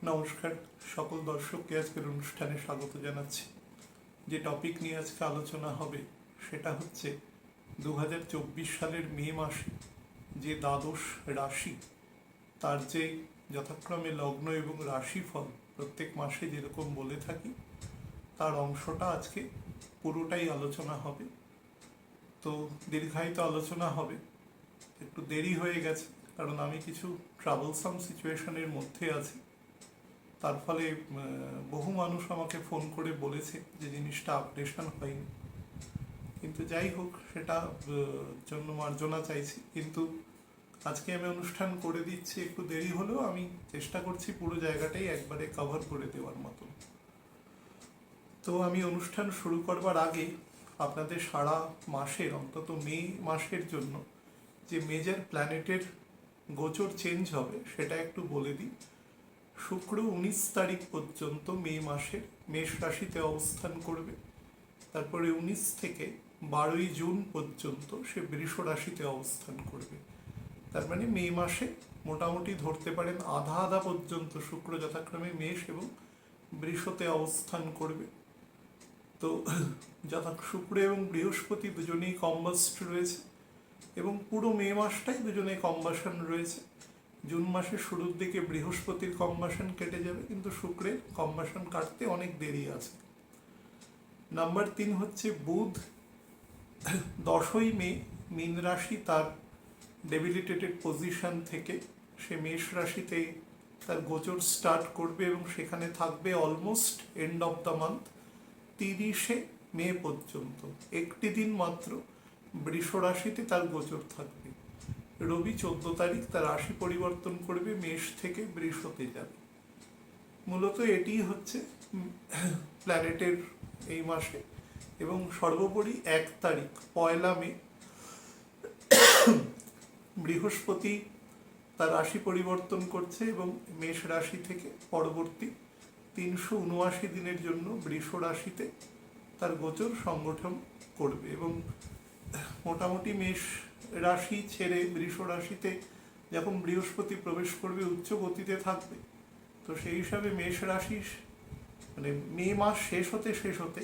নমস্কার সকল দর্শককে আজকের অনুষ্ঠানে স্বাগত জানাচ্ছি। যে টপিক নিয়ে আজকে আলোচনা হবে সেটা হচ্ছে 2024 সালের মে মাসে যে দ্বাদশ রাশি তার যে যথাক্রমে লগ্ন এবং রাশিফল প্রত্যেক মাসে যেরকম বলে থাকি তার অংশটা আজকে পুরোটাই আলোচনা হবে। তো দীর্ঘায়িত আলোচনা হবে, একটু দেরি হয়ে গেছে কারণ আমি কিছু ট্রাবলসাম সিচুয়েশনের মধ্যে আছি। তার ফলে বহু মানুষ আমাকে ফোন করে বলেছে যে জিনিসটা আপডেশন হয়নি, কিন্তু যাই হোক সেটা জন্য মার্জনা চাইছি। কিন্তু আজকে আমি অনুষ্ঠান করে দিচ্ছি, একটু দেরি হলেও আমি চেষ্টা করছি পুরো জায়গাটাই একবারে কভার করে দেওয়ার মতো। তো আমি অনুষ্ঠান শুরু করবার আগে আপনাদের সারা মাসের অন্তত মে মাসের জন্য যে মেজর প্ল্যানেটের গোচর চেঞ্জ হবে সেটা একটু বলে দিই। শুক্র 19 তারিখ পর্যন্ত মে মাসের মেষ রাশিতে অবস্থান করবে, তারপরে 19 থেকে 12ই জুন পর্যন্ত সে বৃষ রাশিতে অবস্থান করবে। তার মানে মে মাসে মোটামুটি ধরতে পারেন আধা আধা পর্যন্ত শুক্র যথাক্রমে মেষ এবং বৃষতে অবস্থান করবে। তো শুক্র এবং বৃহস্পতি দুজনেই কম্বাস্ট রয়েছে এবং পুরো মে মাসটাই দুজনে কম্বাসন রয়েছে। জুন মাসের শুরুর দিকে বৃহস্পতির কম্বাসন কেটে যাবে, কিন্তু শুক্রের কম্বাসন কাটতে অনেক দেরি আছে। নাম্বার 3 হচ্ছে বুধ 10ই মে মীন রাশি তার ডেবিলিটেটেড পজিশন থেকে সে মেষ রাশিতে তার গোচর স্টার্ট করবে এবং সেখানে থাকবে almost end of the month 30শে মে পর্যন্ত। একটি দিন মাত্র বৃষ রাশিতে তার গোচর থাকবে। রবি 14 তারিখ তার রাশি পরিবর্তন করবে, মেষ থেকে বৃষতে যাবে। মূলত এটি হচ্ছে প্ল্যানেটের এই মাসে। এবং সর্বোপরি 1 তারিখ 1 মে বৃহস্পতি তার রাশি পরিবর্তন করছে এবং মেষ রাশি থেকে পরবর্তী 379 দিনের জন্য বৃষ রাশিতে তার গোচর সংগঠন করবে। এবং মোটামুটি মেষ রাশি ছেড়ে বৃষ রাশিতে যখন বৃহস্পতি প্রবেশ করবে উচ্চ গতিতে থাকবে। তো সেই হিসাবে মেষ রাশি মানে মে মাস শেষ হতে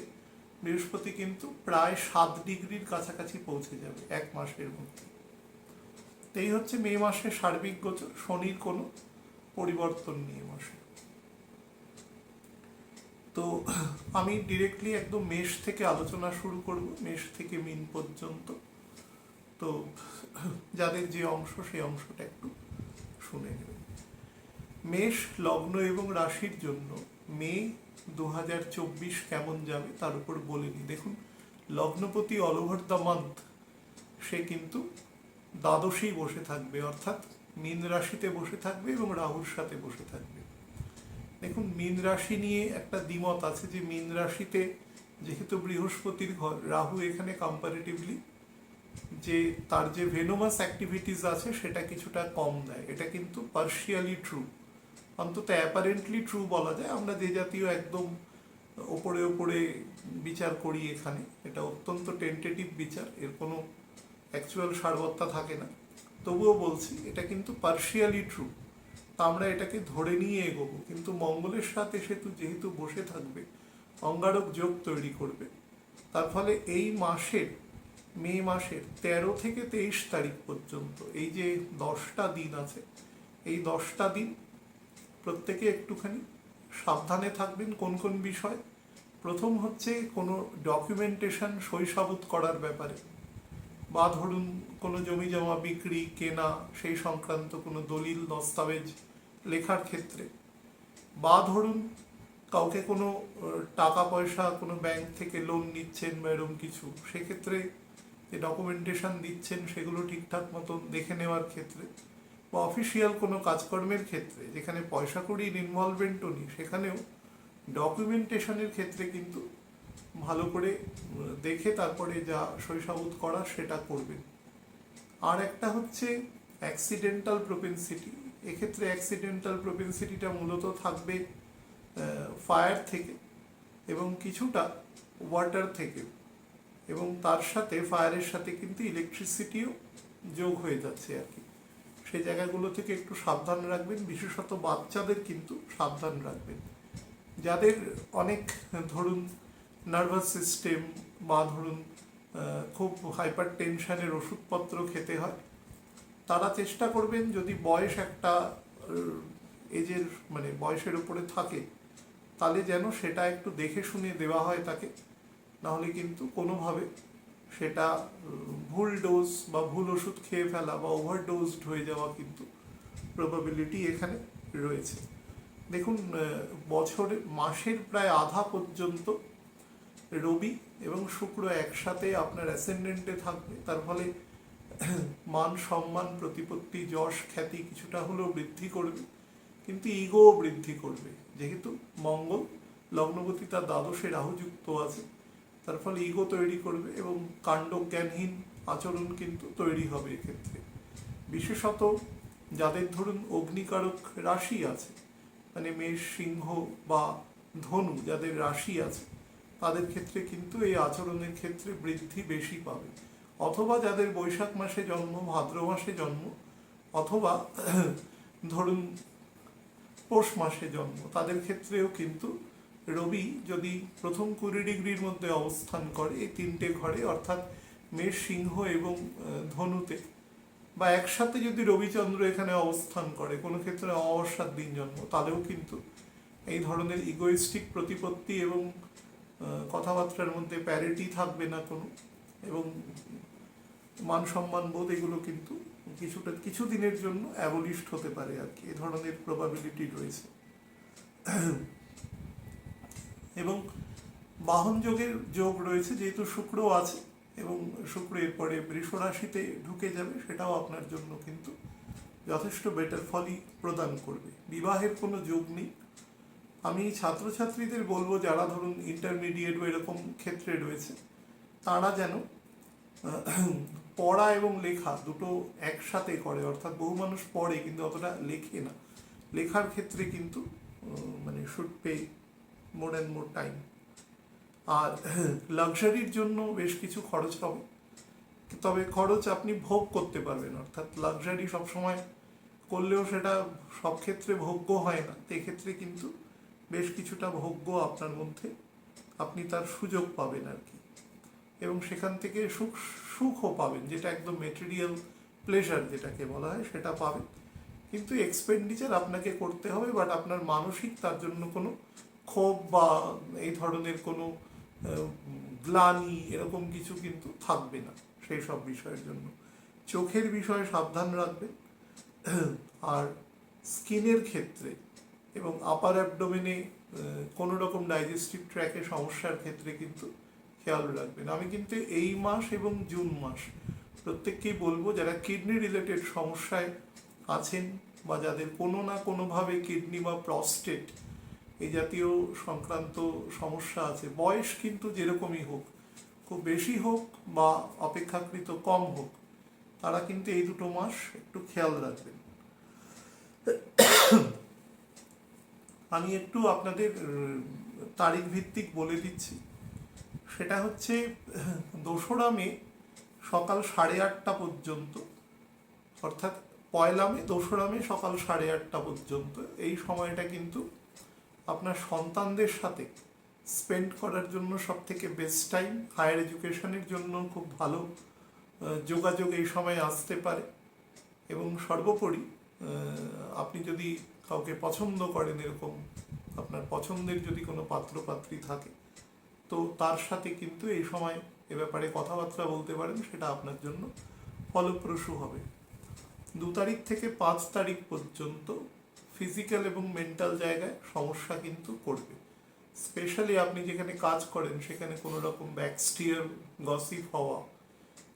বৃহস্পতি কিন্তু প্রায় 7 ডিগ্রির কাছাকাছি পৌঁছে যাবে 1 মাসের মধ্যে। এই হচ্ছে মে মাসের সার্বিক গোচর, শনির কোনো পরিবর্তন নেই মাসে। তো আমি ডিরেক্টলি একদম মেষ থেকে আলোচনা শুরু করব, মেষ থেকে মীন পর্যন্ত। তো যাদের যে অংশ সেই অংশটা একটু শুনে নেবেন। মেষ লগ্ন এবং রাশির জন্য মে 2024 কেমন যাবে তার উপর বলে নিই। দেখুন, লগ্নপতি অল ওভার দ্য মান্থ সে কিন্তু দ্বাদশেই বসে থাকবে, অর্থাৎ মীন রাশিতে বসে থাকবে এবং রাহুর সাথে বসে থাকবে। দেখুন, মীন রাশি নিয়ে একটা দ্বিমত আছে যে মীন রাশিতে যেহেতু বৃহস্পতির ঘর, রাহু এখানে কম্পারেটিভলি যে তার যে ভেনোমাস অ্যাক্টিভিটিস আছে সেটা কিছুটা কম দেয়। এটা কিন্তু পার্শিয়ালি ট্রু, অন্তত অ্যাপারেন্টলি ট্রু বলা যায়। আমরা যে জাতীয় একদম ওপরে বিচার করি এখানে, এটা অত্যন্ত টেন্টেটিভ বিচার, এর কোনো অ্যাকচুয়াল সারবত্তা থাকে না। তবুও বলছি এটা কিন্তু পার্শিয়ালি ট্রু, তা আমরা এটাকে ধরে নিয়ে এগোবো। কিন্তু মঙ্গলের সাথে সেতু যেহেতু বসে থাকবে, অঙ্গারক যোগ তৈরি করবে। তার ফলে এই মাসের মে মাসের 13 থেকে 23 তারিখ পর্যন্ত এই যে 10টা দিন আছে, এই 10টা দিন প্রত্যেকে একটুখানি সাবধানে থাকবেন। কোন কোন বিষয়? প্রথম হচ্ছে কোনো ডকুমেন্টেশন সই-সাবুত করার ব্যাপারে, বা ধরুন কোনো জমি জমা বিক্রি কেনা সেই সংক্রান্ত কোনো দলিল দস্তাবেজ লেখার ক্ষেত্রে, বা ধরুন কাউকে কোনো টাকা পয়সা কোনো ব্যাংক থেকে লোন নিচ্ছেন বা এরকম কিছু, সেক্ষেত্রে যে ডকুমেন্টেশন দিচ্ছেন সেগুলো ঠিকঠাক মতো দেখে নেওয়ার ক্ষেত্রে, বা অফিসিয়াল কোনো কাজকর্মের ক্ষেত্রে যেখানে পয়সা কড়ির ইনভলভমেন্টও নেই, সেখানেও ডকুমেন্টেশনের ক্ষেত্রে কিন্তু ভালো করে দেখে তারপরে যা সই-সাবুত করা সেটা করবেন। আর একটা হচ্ছে অ্যাক্সিডেন্টাল প্রোপেন্সিটি। এক্ষেত্রে অ্যাক্সিডেন্টাল প্রোপেন্সিটিটা মূলত থাকবে ফায়ার থেকে এবং কিছুটা ওয়াটার থেকে, এবং তার সাথে ফায়ারের সাথে কিন্তু ইলেকট্রিসিটিও যোগ হয়ে যাচ্ছে আর কি। সেই জায়গাগুলো থেকে একটু সাবধান রাখবেন, বিশেষত বাচ্চাদের কিন্তু সাবধান রাখবেন। যাদের অনেক ধরুন নার্ভাস সিস্টেম বা ধরুন খুব হাইপার টেনশনের ওষুধপত্র খেতে হয়, তারা চেষ্টা করবেন যদি বয়স একটা এজের মানে বয়সের উপরে থাকে তাহলে যেন সেটা একটু দেখে শুনে দেওয়া হয় তাকে, নাহলে কিন্তু কোনোভাবে সেটা ভুল ডোজ বা ভুল ওষুধ খেয়ে ফেলা বা ওভারডোজড হয়ে যাওয়া কিন্তু প্রবাবিলিটি এখানে রয়েছে। দেখুন, বছরে মাসের প্রায় আধা পর্যন্ত রবি এবং শুক্র একসাথে আপনার অ্যাসেন্ডেন্টে থাকবে, তার ফলে মান সম্মান প্রতিপত্তি যশ খ্যাতি কিছুটা হলেও বৃদ্ধি করবে, কিন্তু ইগোও বৃদ্ধি করবে। যেহেতু মঙ্গল লগ্নপতি তার দ্বাদশে রাহুযুক্ত আছে, তার ফলে ইগো তৈরি করবে এবং কাণ্ডজ্ঞানহীন আচরণ কিন্তু তৈরি হবে এক্ষেত্রে। বিশেষত যাদের ধরুন অগ্নিকারক রাশি আছে, মানে মেষ সিংহ বা ধনু যাদের রাশি আছে, তাদের ক্ষেত্রে কিন্তু এই আচরণের ক্ষেত্রে বৃদ্ধি বেশি পাবে। অথবা যাদের বৈশাখ মাসে জন্ম, ভাদ্র মাসে জন্ম, অথবা ধরুন পৌষ মাসে জন্ম, তাদের ক্ষেত্রেও কিন্তু রবি যদি প্রথম 20 ডিগ্রির মধ্যে অবস্থান করে এই তিনটে ঘরে, অর্থাৎ মেষ সিংহ এবং ধনুতে, বা একসাথে যদি রবিচন্দ্র এখানে অবস্থান করে, কোনো ক্ষেত্রে অমাবস্যার দিন জন্ম, তাহলেও কিন্তু এই ধরনের ইগোইস্টিক প্রতিপত্তি এবং কথাবার্তার মধ্যে প্যারিটি থাকবে না কোনো, এবং মান সম্মান বোধ এগুলো কিন্তু কিছু দিনের জন্য অ্যাবলিশড হতে পারে আর কি, এ ধরনের প্রবাবিলিটি রয়েছে। এবং বাহন যোগের যোগ রয়েছে, যেহেতু শুক্র আছে এবং শুক্র এরপরে বৃষ রাশিতে ঢুকে যাবে, সেটাও আপনার জন্য কিন্তু যথেষ্ট বেটার ফলই প্রদান করবে। বিবাহের কোনো যোগ নেই। আমি ছাত্রছাত্রীদের বলবো যারা ধরুন ইন্টারমিডিয়েট বা এরকম ক্ষেত্রে রয়েছে, তারা যেন পড়া এবং লেখা দুটো একসাথে করে, অর্থাৎ বহু মানুষ পড়ে কিন্তু অতটা লেখে না, লেখার ক্ষেত্রে কিন্তু মানে should pay more and more time. আর লাক্সারির জন্য বেশ কিছু খরচ হবে, তবে খরচ আপনি ভোগ করতে পারবেন, অর্থাৎ লাক্সারি সবসময় করলেও সেটা সব ক্ষেত্রে ভোগ্য হয় না, এক্ষেত্রে কিন্তু বেশ কিছুটা ভোগ্য আপনার মধ্যে আপনি তার সুযোগ পাবেন আর কি, এবং সেখান থেকে সুখও পাবেন, যেটা একদম মেটেরিয়াল প্লেজার যেটাকে বলা হয় সেটা পাবেন, কিন্তু এক্সপেন্ডিচার আপনাকে করতে হবে, বাট আপনার মানসিক তার জন্য কোনো ক্ষোভ বা এই ধরনের কোনো গ্লানি এরকম কিছু কিন্তু থাকবে না সেই সব বিষয়ের জন্য। চোখের বিষয়ে সাবধান রাখবেন, আর স্কিনের ক্ষেত্রে এবং আপার অ্যাবডোমেনে কোনো রকম ডাইজেস্টিভ ট্র্যাকে সমস্যার ক্ষেত্রে কিন্তু খেয়াল রাখবেন। আমি কিন্তু এই মাস এবং জুন মাস প্রত্যেককেই বলবো যারা কিডনি রিলেটেড সমস্যায় আছেন বা যাদের কোনো না কোনোভাবে কিডনি বা প্রস্টেট এই জাতীয় সংক্রান্ত সমস্যা আছে, বয়স কিন্তু যেরকমই হোক, খুব বেশি হোক বা অপেক্ষাকৃত কম হোক, তারা কিন্তু এই দুটো মাস একটু খেয়াল রাখবেন। আমি একটু আপনাদের তারিখ ভিত্তিক বলে দিচ্ছি। সেটা হচ্ছে 2রা মে সকাল 8:30 পর্যন্ত, অর্থাৎ 1 মে 2রা মে সকাল 8:30 পর্যন্ত এই সময়টা কিন্তু আপনার সন্তানদের সাথে স্পেন্ড করার জন্য সব থেকে বেস্ট টাইম। হায়ার এডুকেশনের জন্য খুব ভালো যোগাযোগ এই সময় আসতে পারে, এবং সর্বোপরি আপনি যদি কাউকে পছন্দ করেন, এরকম আপনার পছন্দের যদি কোনো পাত্রপাত্রী থাকে, তো তার সাথে কিন্তু এই সময় এ ব্যাপারে কথাবার্তা বলতে পারেন, সেটা আপনার জন্য ফলপ্রসূ হবে। 2 তারিখ থেকে 5 তারিখ পর্যন্ত ফিজিক্যাল এবং মেন্টাল জায়গায় সমস্যা কিন্তু করবে। স্পেশালি আপনি যেখানে কাজ করেন সেখানে কোনো রকম ব্যাকস্টিয়ার গসিপ হওয়া,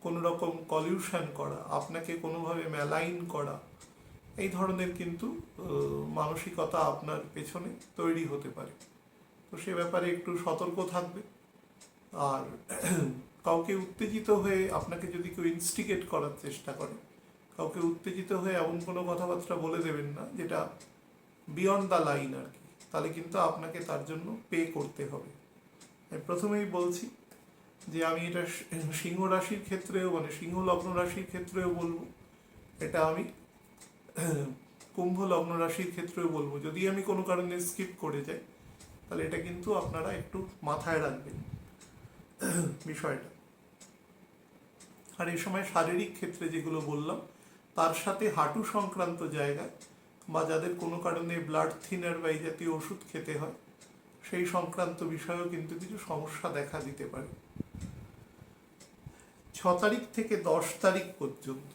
কোনো রকম কলিউশন করা, আপনাকে কোনোভাবে ম্যালাইন করা, এই ধরনের কিন্তু মানসিকতা আপনার পেছনে তৈরি হতে পারে। তো সে ব্যাপারে একটু সতর্ক থাকবে। আর কাউকে উত্তেজিত হয়ে আপনাকে যদি কেউ ইনস্টিগেট করার চেষ্টা করে, কাউকে উত্তেজিত হয়ে এমন কোনো কথাবার্তা বলে দেবেন না যেটা বিয়ন্ড দ্য লাইন আর কি, তাহলে কিন্তু আপনাকে তার জন্য পে করতে হবে। প্রথমেই বলছি যে আমি এটা সিংহ রাশির ক্ষেত্রেও, মানে সিংহ লগ্ন রাশির ক্ষেত্রেও বলবো, এটা আমি কুম্ভ লগ্ন রাশির ক্ষেত্রেও বলবো, যদি আমি কোনো কারণে স্কিপ করে যাই তাহলে এটা কিন্তু আপনারা একটু মাথায় রাখবেন বিষয়টা। আর এই সময় শারীরিক ক্ষেত্রে যেগুলো বললাম তার সাথে হাঁটু সংক্রান্ত জায়গা বা যাদের কোনো কারণে ব্লাড থিনার বা এই জাতীয় ওষুধ খেতে হয় সেই সংক্রান্ত বিষয়েও কিন্তু কিছু সমস্যা দেখা দিতে পারে। 6 তারিখ থেকে 10 তারিখ পর্যন্ত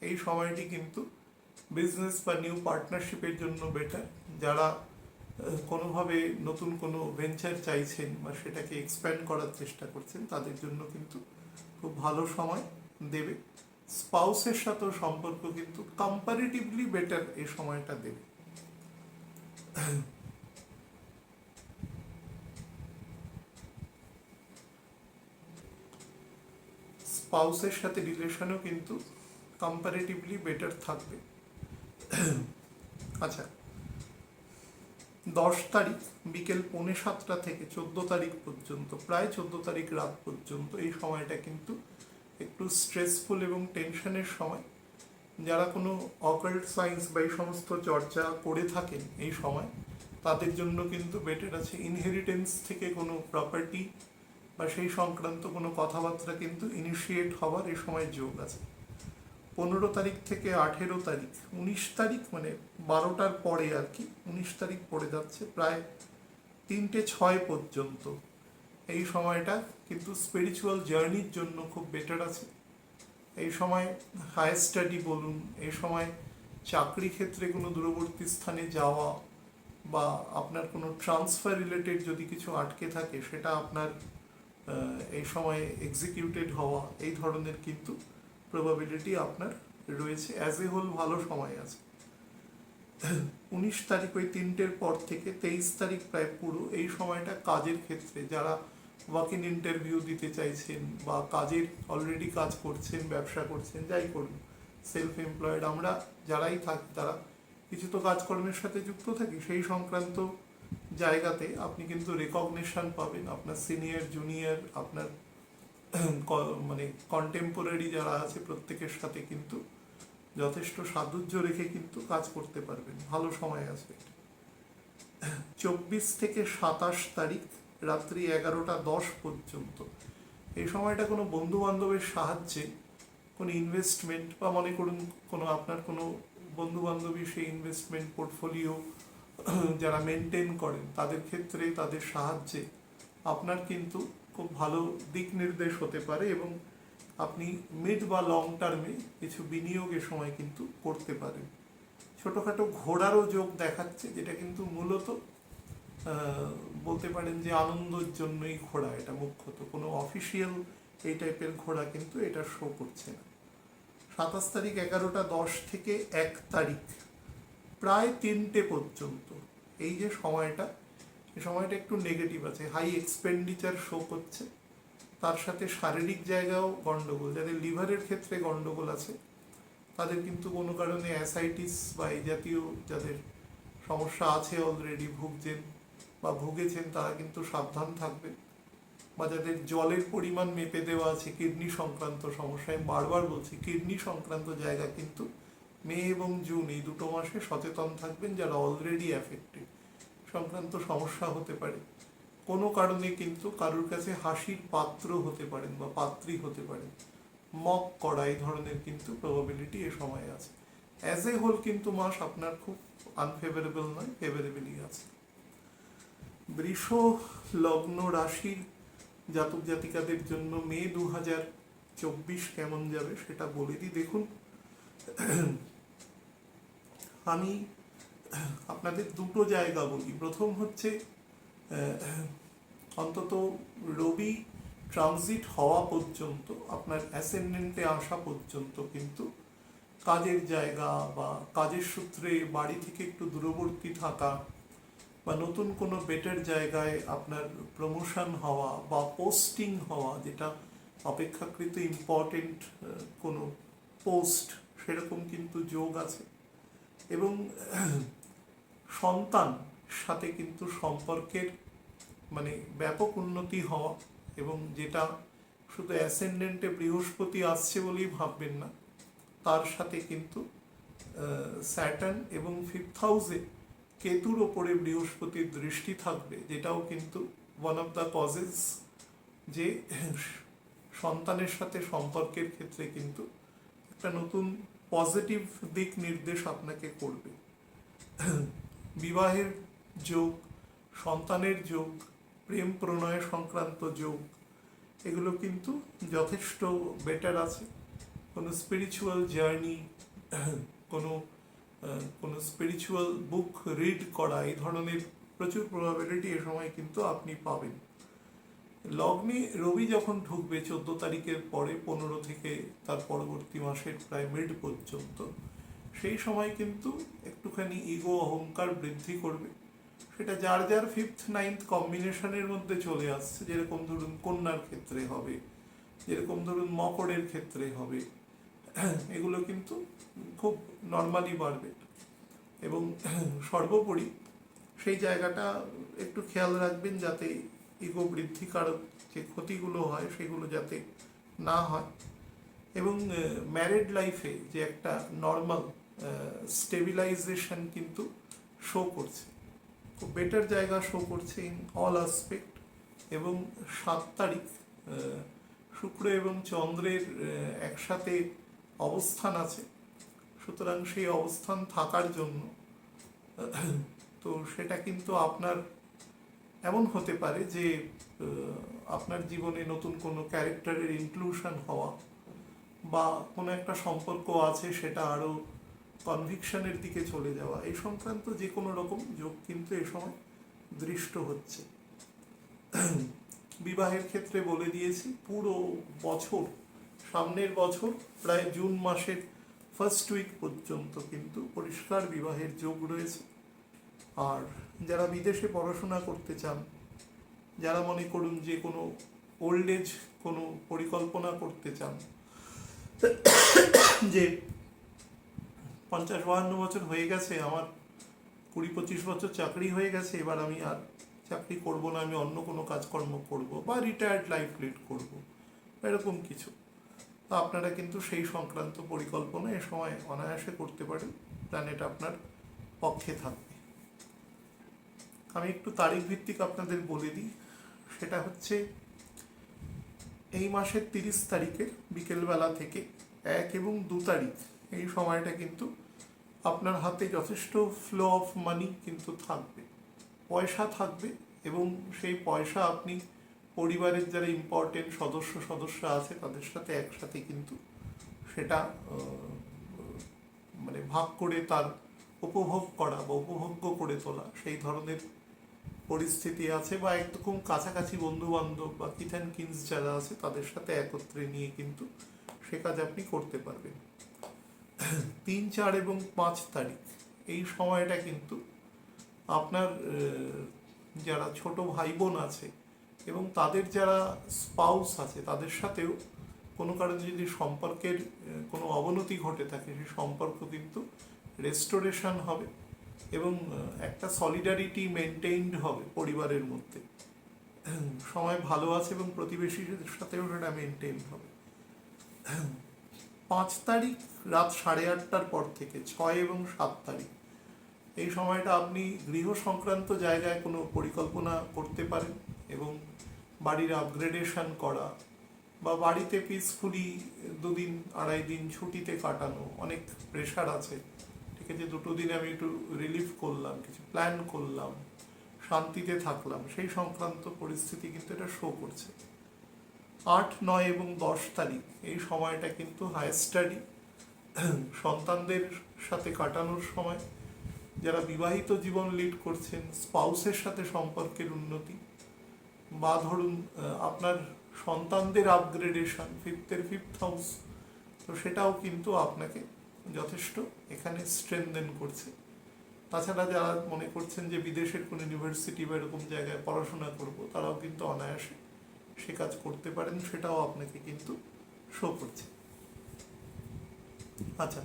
এই সময়টি কিন্তু বিজনেস বা নিউ পার্টনারশিপের জন্য বেটার। যারা কোনোভাবে নতুন কোনো ভেঞ্চার চাইছেন বা সেটাকে এক্সপ্যান্ড করার চেষ্টা করছেন তাদের জন্য কিন্তু খুব ভালো সময় দেবে। স্পাউসের সাথেও সম্পর্ক কিন্তু কম্পারেটিভলি বেটার এই সময়টা দেবে। স্পাউসের সাথে রিলেশনও কিন্তু কম্পারেটিভলি বেটার থাকবে। আচ্ছা, 10 তারিখ বিকেল 6:45 থেকে 14 তারিখ পর্যন্ত, প্রায় 14 তারিখ রাত পর্যন্ত এই সময়টা কিন্তু একটু স্ট্রেসফুল এবং টেনশনের সময়। যারা কোনো অকাল্ট সায়েন্স বা এই সমস্ত চর্চা করে থাকেন এই সময় তাদের জন্য কিন্তু বেটার আছে। ইনহেরিটেন্স থেকে কোনো প্রপার্টি বা সেই সংক্রান্ত কোনো কথাবার্তা কিন্তু ইনিশিয়েট হওয়ার এই সময় যোগ আছে। 15 তারিখ থেকে 18 তারিখ, 19 তারিখ মানে 12টার পরে আর কি, 19 তারিখ পড়ে যাচ্ছে প্রায় 3টে 6 পর্যন্ত এই সময়টা কিন্তু স্পিরিচুয়াল জার্নির জন্য খুব বেটার আছে। এই সময় হায়ার স্টাডি বলুন, এই সময় চাকরি ক্ষেত্রে কোনো দূরবর্তী স্থানে যাওয়া বা আপনার কোনো ট্রান্সফার রিলেটেড যদি কিছু আটকে থাকে সেটা আপনার এই সময় এক্সিকিউটেড হওয়া, এই ধরনের কিন্তু প্রবাবিলিটি আপনার রয়েছে। অ্যাজ এ হোল ভালো সময় আছে। 19 তারিখ ওই 3টের পর থেকে 23 তারিখ প্রায় পুরো এই সময়টা কাজের ক্ষেত্রে যারা ওয়াক ইন ইন্টারভিউ দিতে চাইছেন বা কাজের অলরেডি কাজ করছেন, ব্যবসা করছেন, যাই করুন, সেলফ এমপ্লয়েড আমরা যারাই থাকি তারা কিছু তো কাজকর্মের সাথে যুক্ত থাকি, সেই সংক্রান্ত জায়গাতে আপনি কিন্তু রেকগনিশন পাবেন। আপনার সিনিয়র জুনিয়র আপনার মানে কন্টেম্পোরারি যারা আছে প্রত্যেকের সাথে কিন্তু যথেষ্ট সাধুর্য রেখে কিন্তু কাজ করতে পারবেন, ভালো সময় আছে। 24 থেকে 27 তারিখ রাত্রি 11টা 10 পর্যন্ত এই সময়টা কোনো বন্ধু বান্ধবের সাহায্যে কোনো ইনভেস্টমেন্ট বা মনে করুন কোনো আপনার কোনো বন্ধু বান্ধবী সেই ইনভেস্টমেন্ট পোর্টফোলিও যারা মেনটেন করেন তাদের ক্ষেত্রে তাদের সাহায্যে আপনার কিন্তু খুব ভালো দিক নির্দেশ হতে পারে এবং আপনি মিড বা লং টার্মে কিছু বিনিয়োগের সময় কিন্তু করতে পারেন। ছোটোখাটো ঘোরারও যোগ দেখাচ্ছে, যেটা কিন্তু মূলত বলতে পারেন যে আনন্দের জন্যই ঘোরা, এটা মুখ্যত কোনো অফিসিয়াল এই টাইপের ঘোরা কিন্তু এটা শো করছে না। 27 তারিখ 11টা 10 থেকে 1 তারিখ প্রায় 3টে পর্যন্ত এই যে সময়টা, এই সময়টা একটু নেগেটিভ আছে, হাই এক্সপেন্ডিচার শো করছে। তার সাথে শারীরিক জায়গাও গণ্ডগোল, যাদের লিভারের ক্ষেত্রে গণ্ডগোল আছে তাদের কিন্তু কোনো কারণে অ্যাসাইটিস বা এই জাতীয় যাদের সমস্যা আছে অলরেডি ভুগছেন বা ভুগেছেন তারা কিন্তু সাবধান থাকবেন। বা যাদের জলের পরিমাণ মেপে দেওয়া আছে কিডনি সংক্রান্ত সমস্যায়, বারবার বলছি কিডনি সংক্রান্ত জায়গা কিন্তু মে এবং জুন এই 2 মাসে সচেতন থাকবেন। যারা অলরেডি অ্যাফেক্টেড সংক্রান্ত সমস্যা হতে পারে, কোনো কারণে কিন্তু কারোর কাছে হাসির পাত্র হতে পারেন বা পাত্রী হতে পারেন, মক করা এই ধরনের কিন্তু প্রবাবিলিটি এ সময় আছে। অ্যাজ এ হোল কিন্তু মাস আপনার খুব আনফেভারেবল নয়, ফেভারেবলই আছে। বৃষ লগ্ন রাশির জাতক জাতিকাদের জন্য মে 2024 কেমন যাবে সেটা বলে দিই। দেখুন, আমি আপনাদের দুটো জায়গা বলি। প্রথম হচ্ছে অন্তত রবি ট্রানজিট হওয়া পর্যন্ত, আপনার অ্যাসেন্ডেন্টে আসা পর্যন্ত কিন্তু কাজের জায়গা বা কাজের সূত্রে বাড়ি থেকে একটু দূরবর্তী থাকা বা নতুন কোনো বেটার জায়গায় আপনার প্রমোশন হওয়া বা পোস্টিং হওয়া, যেটা অপেক্ষাকৃত ইম্পর্টেন্ট কোনো পোস্ট, সেরকম কিন্তু যোগ আছে। এবং সন্তান সাথে কিন্তু সম্পর্কের মানে ব্যাপক উন্নতি হওয়া, এবং যেটা শুধু অ্যাসেন্ডেন্টে বৃহস্পতি আসছে বলেই ভাববেন না, তার সাথে কিন্তু স্যাটার্ন এবং 5th হাউসে কেতুর ওপরে বৃহস্পতির দৃষ্টি থাকবে, যেটাও কিন্তু ওয়ান অফ দ্য কজেস যে সন্তানের সাথে সম্পর্কের ক্ষেত্রে কিন্তু একটা নতুন পজিটিভ দিক নির্দেশ আপনাকে করবে। বিবাহের যোগ, সন্তানের যোগ, প্রেম প্রণয় সংক্রান্ত যোগ, এগুলো কিন্তু যথেষ্ট বেটার আছে। কোনো স্পিরিচুয়াল জার্নি, কোনো কোনো স্পিরিচুয়াল বুক রিড করা, এই ধরনের প্রচুর প্রবাবিলিটি এ সময় কিন্তু আপনি পাবেন। লগ্নে রবি যখন ঢুকবে 14 তারিখের পরে 15 থেকে তার পরবর্তী মাসের প্রায় মিড পর্যন্ত, সেই সময় কিন্তু একটুখানি ইগো অহংকার বৃদ্ধি করবে। সেটা যার যার 5th 9th কম্বিনেশনের মধ্যে চলে আসছে, যেরকম ধরুন কন্যার ক্ষেত্রে হবে, যেরকম ধরুন মকরের ক্ষেত্রে হবে, এগুলো কিন্তু খুব নর্মালি বাড়বে। এবং সর্বোপরি সেই জায়গাটা একটু খেয়াল রাখবেন যাতে ইগো বৃদ্ধিকারক যে ক্ষতিগুলো হয় সেগুলো যাতে না হয়। এবং ম্যারিড লাইফে যে একটা নর্মাল স্টেবিলাইজেশন কিন্তু শো করছে, খুব বেটার জায়গা শো করছে ইন অল আসপেক্ট। এবং 7 তারিখ শুক্র এবং চন্দ্রের একসাথে অবস্থান আছে, সুতরাং সেই অবস্থান থাকার জন্য তো সেটা কিন্তু আপনার এমন হতে পারে যে আপনার জীবনে নতুন কোনো ক্যারেক্টারের ইনক্লুশন হওয়া, বা কোনো একটা সম্পর্ক আছে সেটা আরও কনভিকশনের দিকে চলে যাওয়া, এই সংক্রান্ত যে কোনো রকম যোগ কিন্তু এ সময় দৃষ্ট হচ্ছে। বিবাহের ক্ষেত্রে বলে দিয়েছি, পুরো বছর, সামনের বছর প্রায় জুন মাসের ফার্স্ট উইক পর্যন্ত কিন্তু পরিষ্কার বিবাহের যোগ রয়েছে। আর যারা বিদেশে পড়াশোনা করতে চান, যারা মনে করুন যে কোনো ওল্ড এজ কোনো পরিকল্পনা করতে চান, যে 50-52 বছর হয়ে গেছে, আমার 20-25 বছর চাকরি হয়ে গেছে, এবার আমি আর চাকরি করব না, আমি অন্য কোনো কাজকর্ম করব বা রিটায়ার্ড লাইফ লিড করব, এরকম কিছু, তো আপনারা কিন্তু সেই সংক্রান্ত পরিকল্পনা এ সময় অনায়াসে করতে পারেন, প্ল্যানেট আপনার পক্ষে থাকবে। আমি একটু তারিখ ভিত্তিক আপনাদের বলে দিই। সেটা হচ্ছে এই মাসের 30 তারিখের বিকেলবেলা থেকে 1 এবং 2 তারিখ, এই সময়টা কিন্তু আপনার হাতে যথেষ্ট ফ্লো অফ মানি কিন্তু থাকবে, পয়সা থাকবে। এবং সেই পয়সা আপনি পরিবারের যারা ইম্পর্টেন্ট সদস্য আছে তাদের সাথে একসাথে কিন্তু সেটা মানে ভাগ করে তার উপভোগ করা বা উপভোগ্য করে তোলা, সেই ধরনের পরিস্থিতি আছে। বা একরকম কাছাকাছি বন্ধু বান্ধব বা কিথ অ্যান্ড কিনস যারা আছে তাদের সাথে একত্রে নিয়ে কিন্তু সে কাজ আপনি করতে পারবেন। 3, 4 এবং 5 তারিখ এই সময়টা কিন্তু আপনার যারা ছোট ভাই বোন আছে এবং তাদের যারা স্পাউস আছে তাদের সাথেও কোনো কারণে যদি সম্পর্কের কোনো অবনতি ঘটে থাকে, সেই সম্পর্ক কিন্তু রেস্টোরেশন হবে এবং একটা সলিডারিটি মেনটেইনড হবে পরিবারের মধ্যে। সময় ভালো আছে এবং প্রতিবেশীদের সাথেও সেটা মেনটেইন হবে। 5 তারিখ রাত 8:30টার পর থেকে 6 এবং 7 তারিখ এই সময়টা আপনি গৃহ সংক্রান্ত জায়গায় কোনো পরিকল্পনা করতে পারেন এবং বাড়ির আপগ্রেডেশন করা বা বাড়িতে পিসফুলি 2 দিন 2.5 দিন ছুটিতে কাটানো, অনেক প্রেশার আছে, ঠিক আছে, 2 দিনে আমি একটু রিলিফ করলাম, কিছু প্ল্যান করলাম, শান্তিতে থাকলাম, সেই সংক্রান্ত পরিস্থিতি কিন্তু এটা শো করছে। 8, 9 এবং 10 তারিখ এই সময়টা কিন্তু হায়ার স্টাডি, সন্তানদের সাথে কাটানোর সময়, যারা বিবাহিত জীবন লিড করছেন স্পাউসের সাথে সম্পর্কের উন্নতি, বা ধরুন আপনার সন্তানদের আপগ্রেডেশন, 5th হাউস, তো সেটাও কিন্তু আপনাকে যথেষ্ট এখানে স্ট্রেনদেন করছে। তাছাড়া যারা মনে করছেন যে বিদেশের কোনো ইউনিভার্সিটি বা এরকম জায়গায় পড়াশোনা করব, তারাও কিন্তু অনায়াসে সে কাজ করতে পারেন, সেটাও আপনাকে কিন্তু শো করছে। আচ্ছা,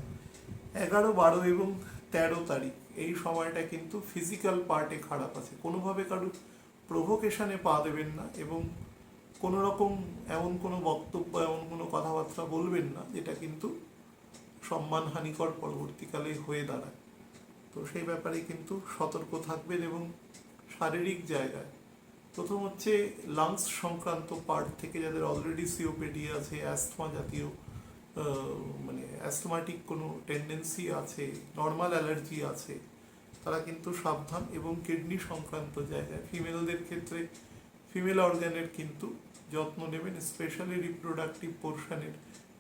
11, 12 এবং 13 তারিখ এই সময়টা কিন্তু ফিজিক্যাল পার্টে খারাপ আছে, কোনোভাবে কারো প্রভোকেশনে পা দেবেন না এবং কোনো রকম এমন কোনো বক্তব্য, এমন কোনো কথাবার্তা বলবেন না যেটা কিন্তু সম্মানহানিকর পরবর্তীকালে হয়ে দাঁড়ায়। তো সেই ব্যাপারে কিন্তু সতর্ক থাকবেন। এবং শারীরিক জায়গায় প্রথম হচ্ছে লাংস সংক্রান্ত পার্ট থেকে যাদের অলরেডি সিওপিডি আছে, অ্যাস্থমা জাতীয় মানে অ্যাস্থমাটিক কোনো টেন্ডেন্সি আছে, নর্মাল অ্যালার্জি আছে, তারা কিন্তু সাবধান। এবং কিডনি সংক্রান্ত জায়গায় ফিমেলদের ক্ষেত্রে ফিমেল অর্গানের কিন্তু যত্ন নেবেন, স্পেশালি রিপ্রোডাক্টিভ পোর্শনের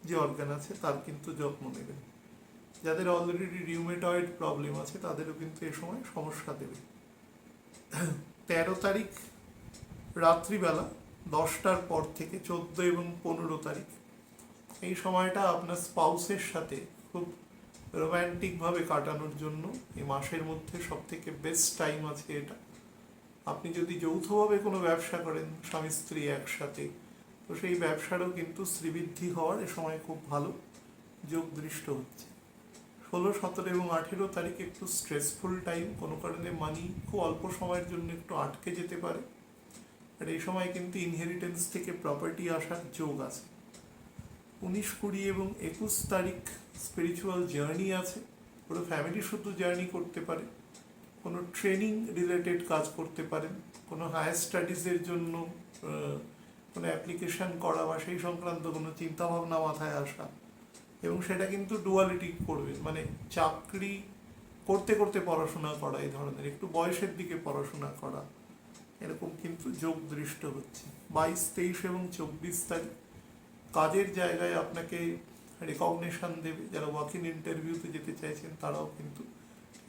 যে অর্গান আছে তার কিন্তু যত্ন নেবেন। যাদের অলরেডি রিউমেটয়েড প্রবলেম আছে তাদেরও কিন্তু এ সময় সমস্যা দেবে। 13 তারিখ রাত্রিবেলা 10টার পর থেকে 14 এবং 15 তারিখ এই সময়টা আপনার স্পাউসের সাথে খুব রোম্যান্টিকভাবে কাটানোর জন্য এই মাসের মধ্যে সব থেকে বেস্ট টাইম আছে এটা। আপনি যদি যৌথভাবে কোনো ব্যবসা করেন স্বামী স্ত্রী একসাথে, তো সেই ব্যবসারও কিন্তু শ্রীবৃদ্ধি হওয়ার এ সময় খুব ভালো যোগ দৃষ্ট হচ্ছে। 16, 17 এবং 18 তারিখ একটু স্ট্রেসফুল টাইম, কোনো কারণে মানি খুব অল্প সময়ের জন্য একটু আটকে যেতে পারে। আর এই সময় কিন্তু ইনহেরিটেন্স থেকে প্রপার্টি আসার যোগ আছে। 19, 20 এবং 21 তারিখ স্পিরিচুয়াল জার্নি আছে, পুরো ফ্যামিলি শুধু জার্নি করতে পারে, কোনো ট্রেনিং রিলেটেড কাজ করতে পারেন, কোনো হায়ার স্টাডিজের জন্য কোনো অ্যাপ্লিকেশন করা বা সেই সংক্রান্ত কোনো চিন্তাভাবনা মাথায় আসা। এবং সেটা কিন্তু ডুয়ালিটি করবে, মানে চাকরি করতে করতে পড়াশোনা করা, এই ধরনের একটু বয়সের দিকে পড়াশোনা করা, এরকম কিন্তু যোগ দৃষ্ট হচ্ছে। 22, 23 এবং 24 তারিখ কাজের জায়গায় আপনাকে রেকগনিশন দেবে। যারা ওয়াক ইন ইন্টারভিউতে যেতে চাইছেন তারাও কিন্তু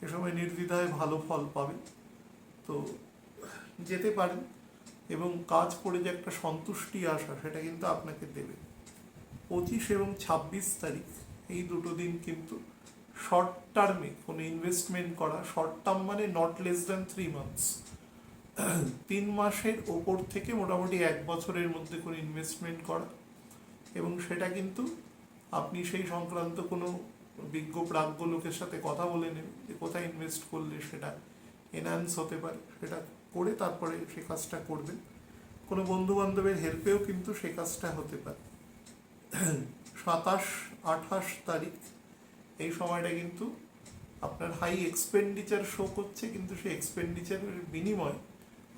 এ সময় নির্দ্বিধায় ভালো ফল পাবেন, তো যেতে পারেন। এবং কাজ করে যে একটা সন্তুষ্টি আসা সেটা কিন্তু আপনাকে দেবে। 25 এবং 26 তারিখ এই দুটো দিন কিন্তু শর্ট টার্মে কোনো ইনভেস্টমেন্ট করা, শর্ট টার্ম মানে নট লেস দ্যান 3 মান্থস, 3 মাসের ওপর থেকে মোটামুটি 1 বছরের মধ্যে কোনো ইনভেস্টমেন্ট করা। এবং সেটা কিন্তু আপনি সেই সংক্রান্ত কোনো বিজ্ঞ প্রাজ্ঞ লোকের সাথে কথা বলে নেবেন যে কোথায় ইনভেস্ট করলে সেটা এনহ্যান্স হতে পারে, সেটা করে তারপরে সে কাজটা করবেন। কোনো বন্ধু বান্ধবের হেল্পেও কিন্তু সে কাজটা হতে পারে। 27, 28 তারিখ এই সময়টা কিন্তু আপনার হাই এক্সপেন্ডিচার শো করছে, কিন্তু সেই এক্সপেন্ডিচারের বিনিময়ে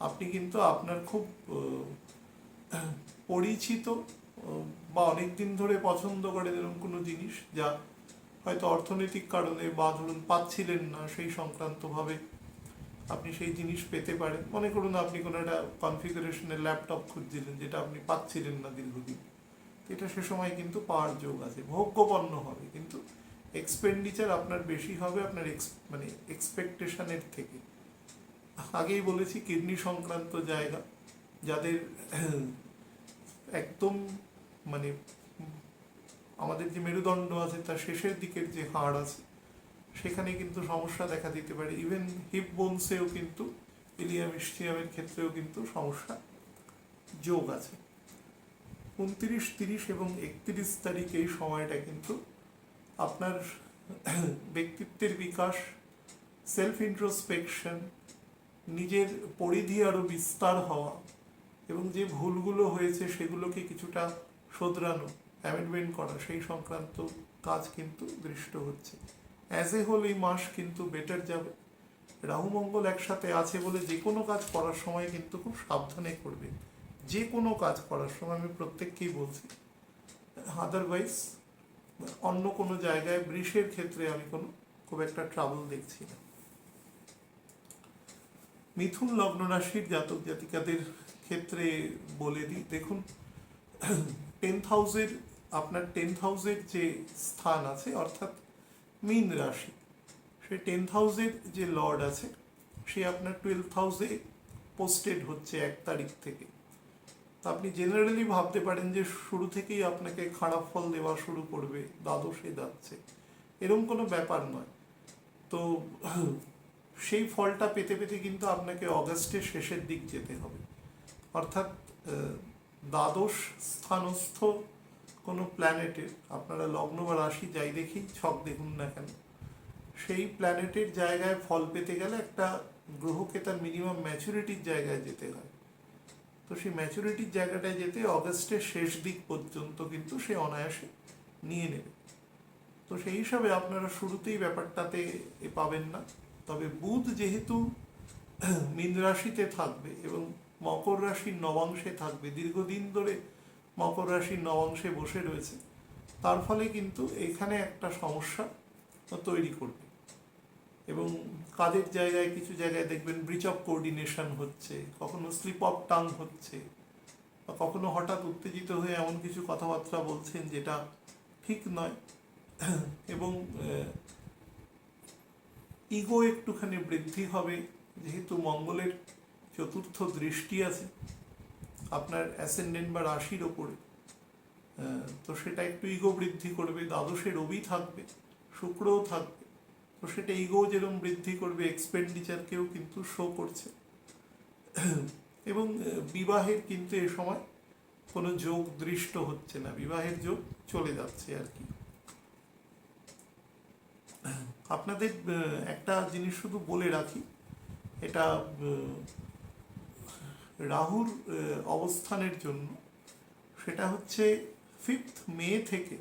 আপনি কিন্তু আপনার খুব পরিচিত বা অনেক দিন ধরে পছন্দ করেন এরকম কোনো জিনিস যা হয়তো অর্থনৈতিক কারণে বা ধরুন পাচ্ছিলেন না, সেই সংক্রান্তভাবে আপনি সেই জিনিস পেতে পারেন। মনে করুন আপনি কোনো একটা কনফিগারেশনের ল্যাপটপ খুঁজছিলেন যেটা আপনি পাচ্ছিলেন না দীর্ঘদিন, এটা সে সময় কিন্তু পাওয়ার যোগ আছে। ভোগ্যপণ্য হবে, কিন্তু এক্সপেন্ডিচার আপনার বেশি হবে আপনার মানে এক্সপেকটেশনের থেকে। আগেই বলেছি কিডনি সংক্রান্ত জায়গা, যাদের একদম মানে আমাদের যে মেরুদণ্ড আছে তার শেষের দিকের যে হাড় আছে সেখানে কিন্তু সমস্যা দেখা দিতে পারে। ইভেন হিপ বোনসেও কিন্তু ইলিয়াম ইস্টিয়ামের ক্ষেত্রেও কিন্তু সমস্যা যোগ আছে। 29, 30 এবং 31 তারিখ এই সময়টা কিন্তু আপনার ব্যক্তিত্বের বিকাশ, সেলফ ইন্ট্রোস্পেকশন, নিজের পরিধি আরও বিস্তার হওয়া এবং যে ভুলগুলো হয়েছে সেগুলোকে কিছুটা শোধরানো, অ্যামেন্ডমেন্ট করা, সেই সংক্রান্ত কাজ কিন্তু দৃষ্ট হচ্ছে। অ্যাজ এ হোল এই মাস কিন্তু বেটার যাবে। রাহু মঙ্গল একসাথে আছে বলে যে কোনো কাজ করার সময় কিন্তু খুব সাবধানে করবে, যে কোনো কাজ করার সময় আমি প্রত্যেককেই বলছি। আদারওয়াইজ অন্য কোনো জায়গায় বৃষের ক্ষেত্রে আমি কোনো খুব একটা ট্রাবল দেখছি না। মিথুন লগ্ন রাশির জাতক জাতিকাদের ক্ষেত্রে বলে দিই, দেখুন 10th হাউসের আপনার 10th হাউসের যে স্থান আছে অর্থাৎ মীন রাশি, সেই 10th হাউসের যে লর্ড আছে সে আপনার 12th হাউসে পোস্টেড হচ্ছে 1 তারিখ থেকে। তো আপনি জেনারেলি ভাবতে পারেন যে শুরু থেকেই আপনাকে খারাপ ফল দেওয়া শুরু করবে, দ্বাদশে যাচ্ছে, এরকম কোনো ব্যাপার নয়। তো সেই ফলটা পেতে পেতে কিন্তু আপনাকে অগাস্টের শেষের দিক যেতে হবে। অর্থাৎ দ্বাদশ স্থানস্থ কোনো প্ল্যানেটের, আপনারা লগ্ন বা রাশি যাই দেখি ছক দেখুন না কেন, সেই প্ল্যানেটের জায়গায় ফল পেতে গেলে একটা গ্রহকে তার মিনিমাম ম্যাচুরিটির জায়গায় যেতে হয়। তো সেই ম্যাচুরিটির জায়গাটায় যেতে অগাস্টের শেষ দিক পর্যন্ত কিন্তু সে অনায়াসে নিয়ে নেবে। তো সেই হিসাবে আপনারা শুরুতেই ব্যাপারটাতে পাবেন না। তবে বুধ যেহেতু মীন রাশিতে থাকবে এবং মকর রাশির নবাংশে থাকবে, দীর্ঘদিন ধরে মকর রাশির নবাংশে বসে রয়েছে, তার ফলে কিন্তু এখানে একটা সমস্যা তৈরি করবে। এবং কাজের জায়গায় কিছু জায়গায় দেখবেন ব্রিচ অফ কোঅর্ডিনেশন হচ্ছে, কখনো স্লিপ অফ টাং হচ্ছে, বা কখনো হঠাৎ উত্তেজিত হয়ে এমন কিছু কথাবার্তা বলছেন যেটা ঠিক নয়। এবং ইগো একটুখানি বৃদ্ধি হবে, যেহেতু মঙ্গলের চতুর্থ দৃষ্টি আছে আপনার অ্যাসেন্ডেন্ট বা রাশির ওপরে, তো সেটা একটু ইগো বৃদ্ধি করবে। দ্বাদশে রবি থাকবে, শুক্রও থাকবে, তো সেটা ইগো যেরকম বৃদ্ধি করবে, এক্সপেন্ডিচারকেও কিন্তু শো করছে। এবং বিবাহের কিন্তু এ সময় কোনো যোগ দৃষ্ট হচ্ছে না, বিবাহের যোগ চলে যাচ্ছে আর কি। আপনাদের একটা জিনিস শুধু বলে রাখি, এটা রাহুর অবস্থানের জন্য, সেটা হচ্ছে 5th মে থেকে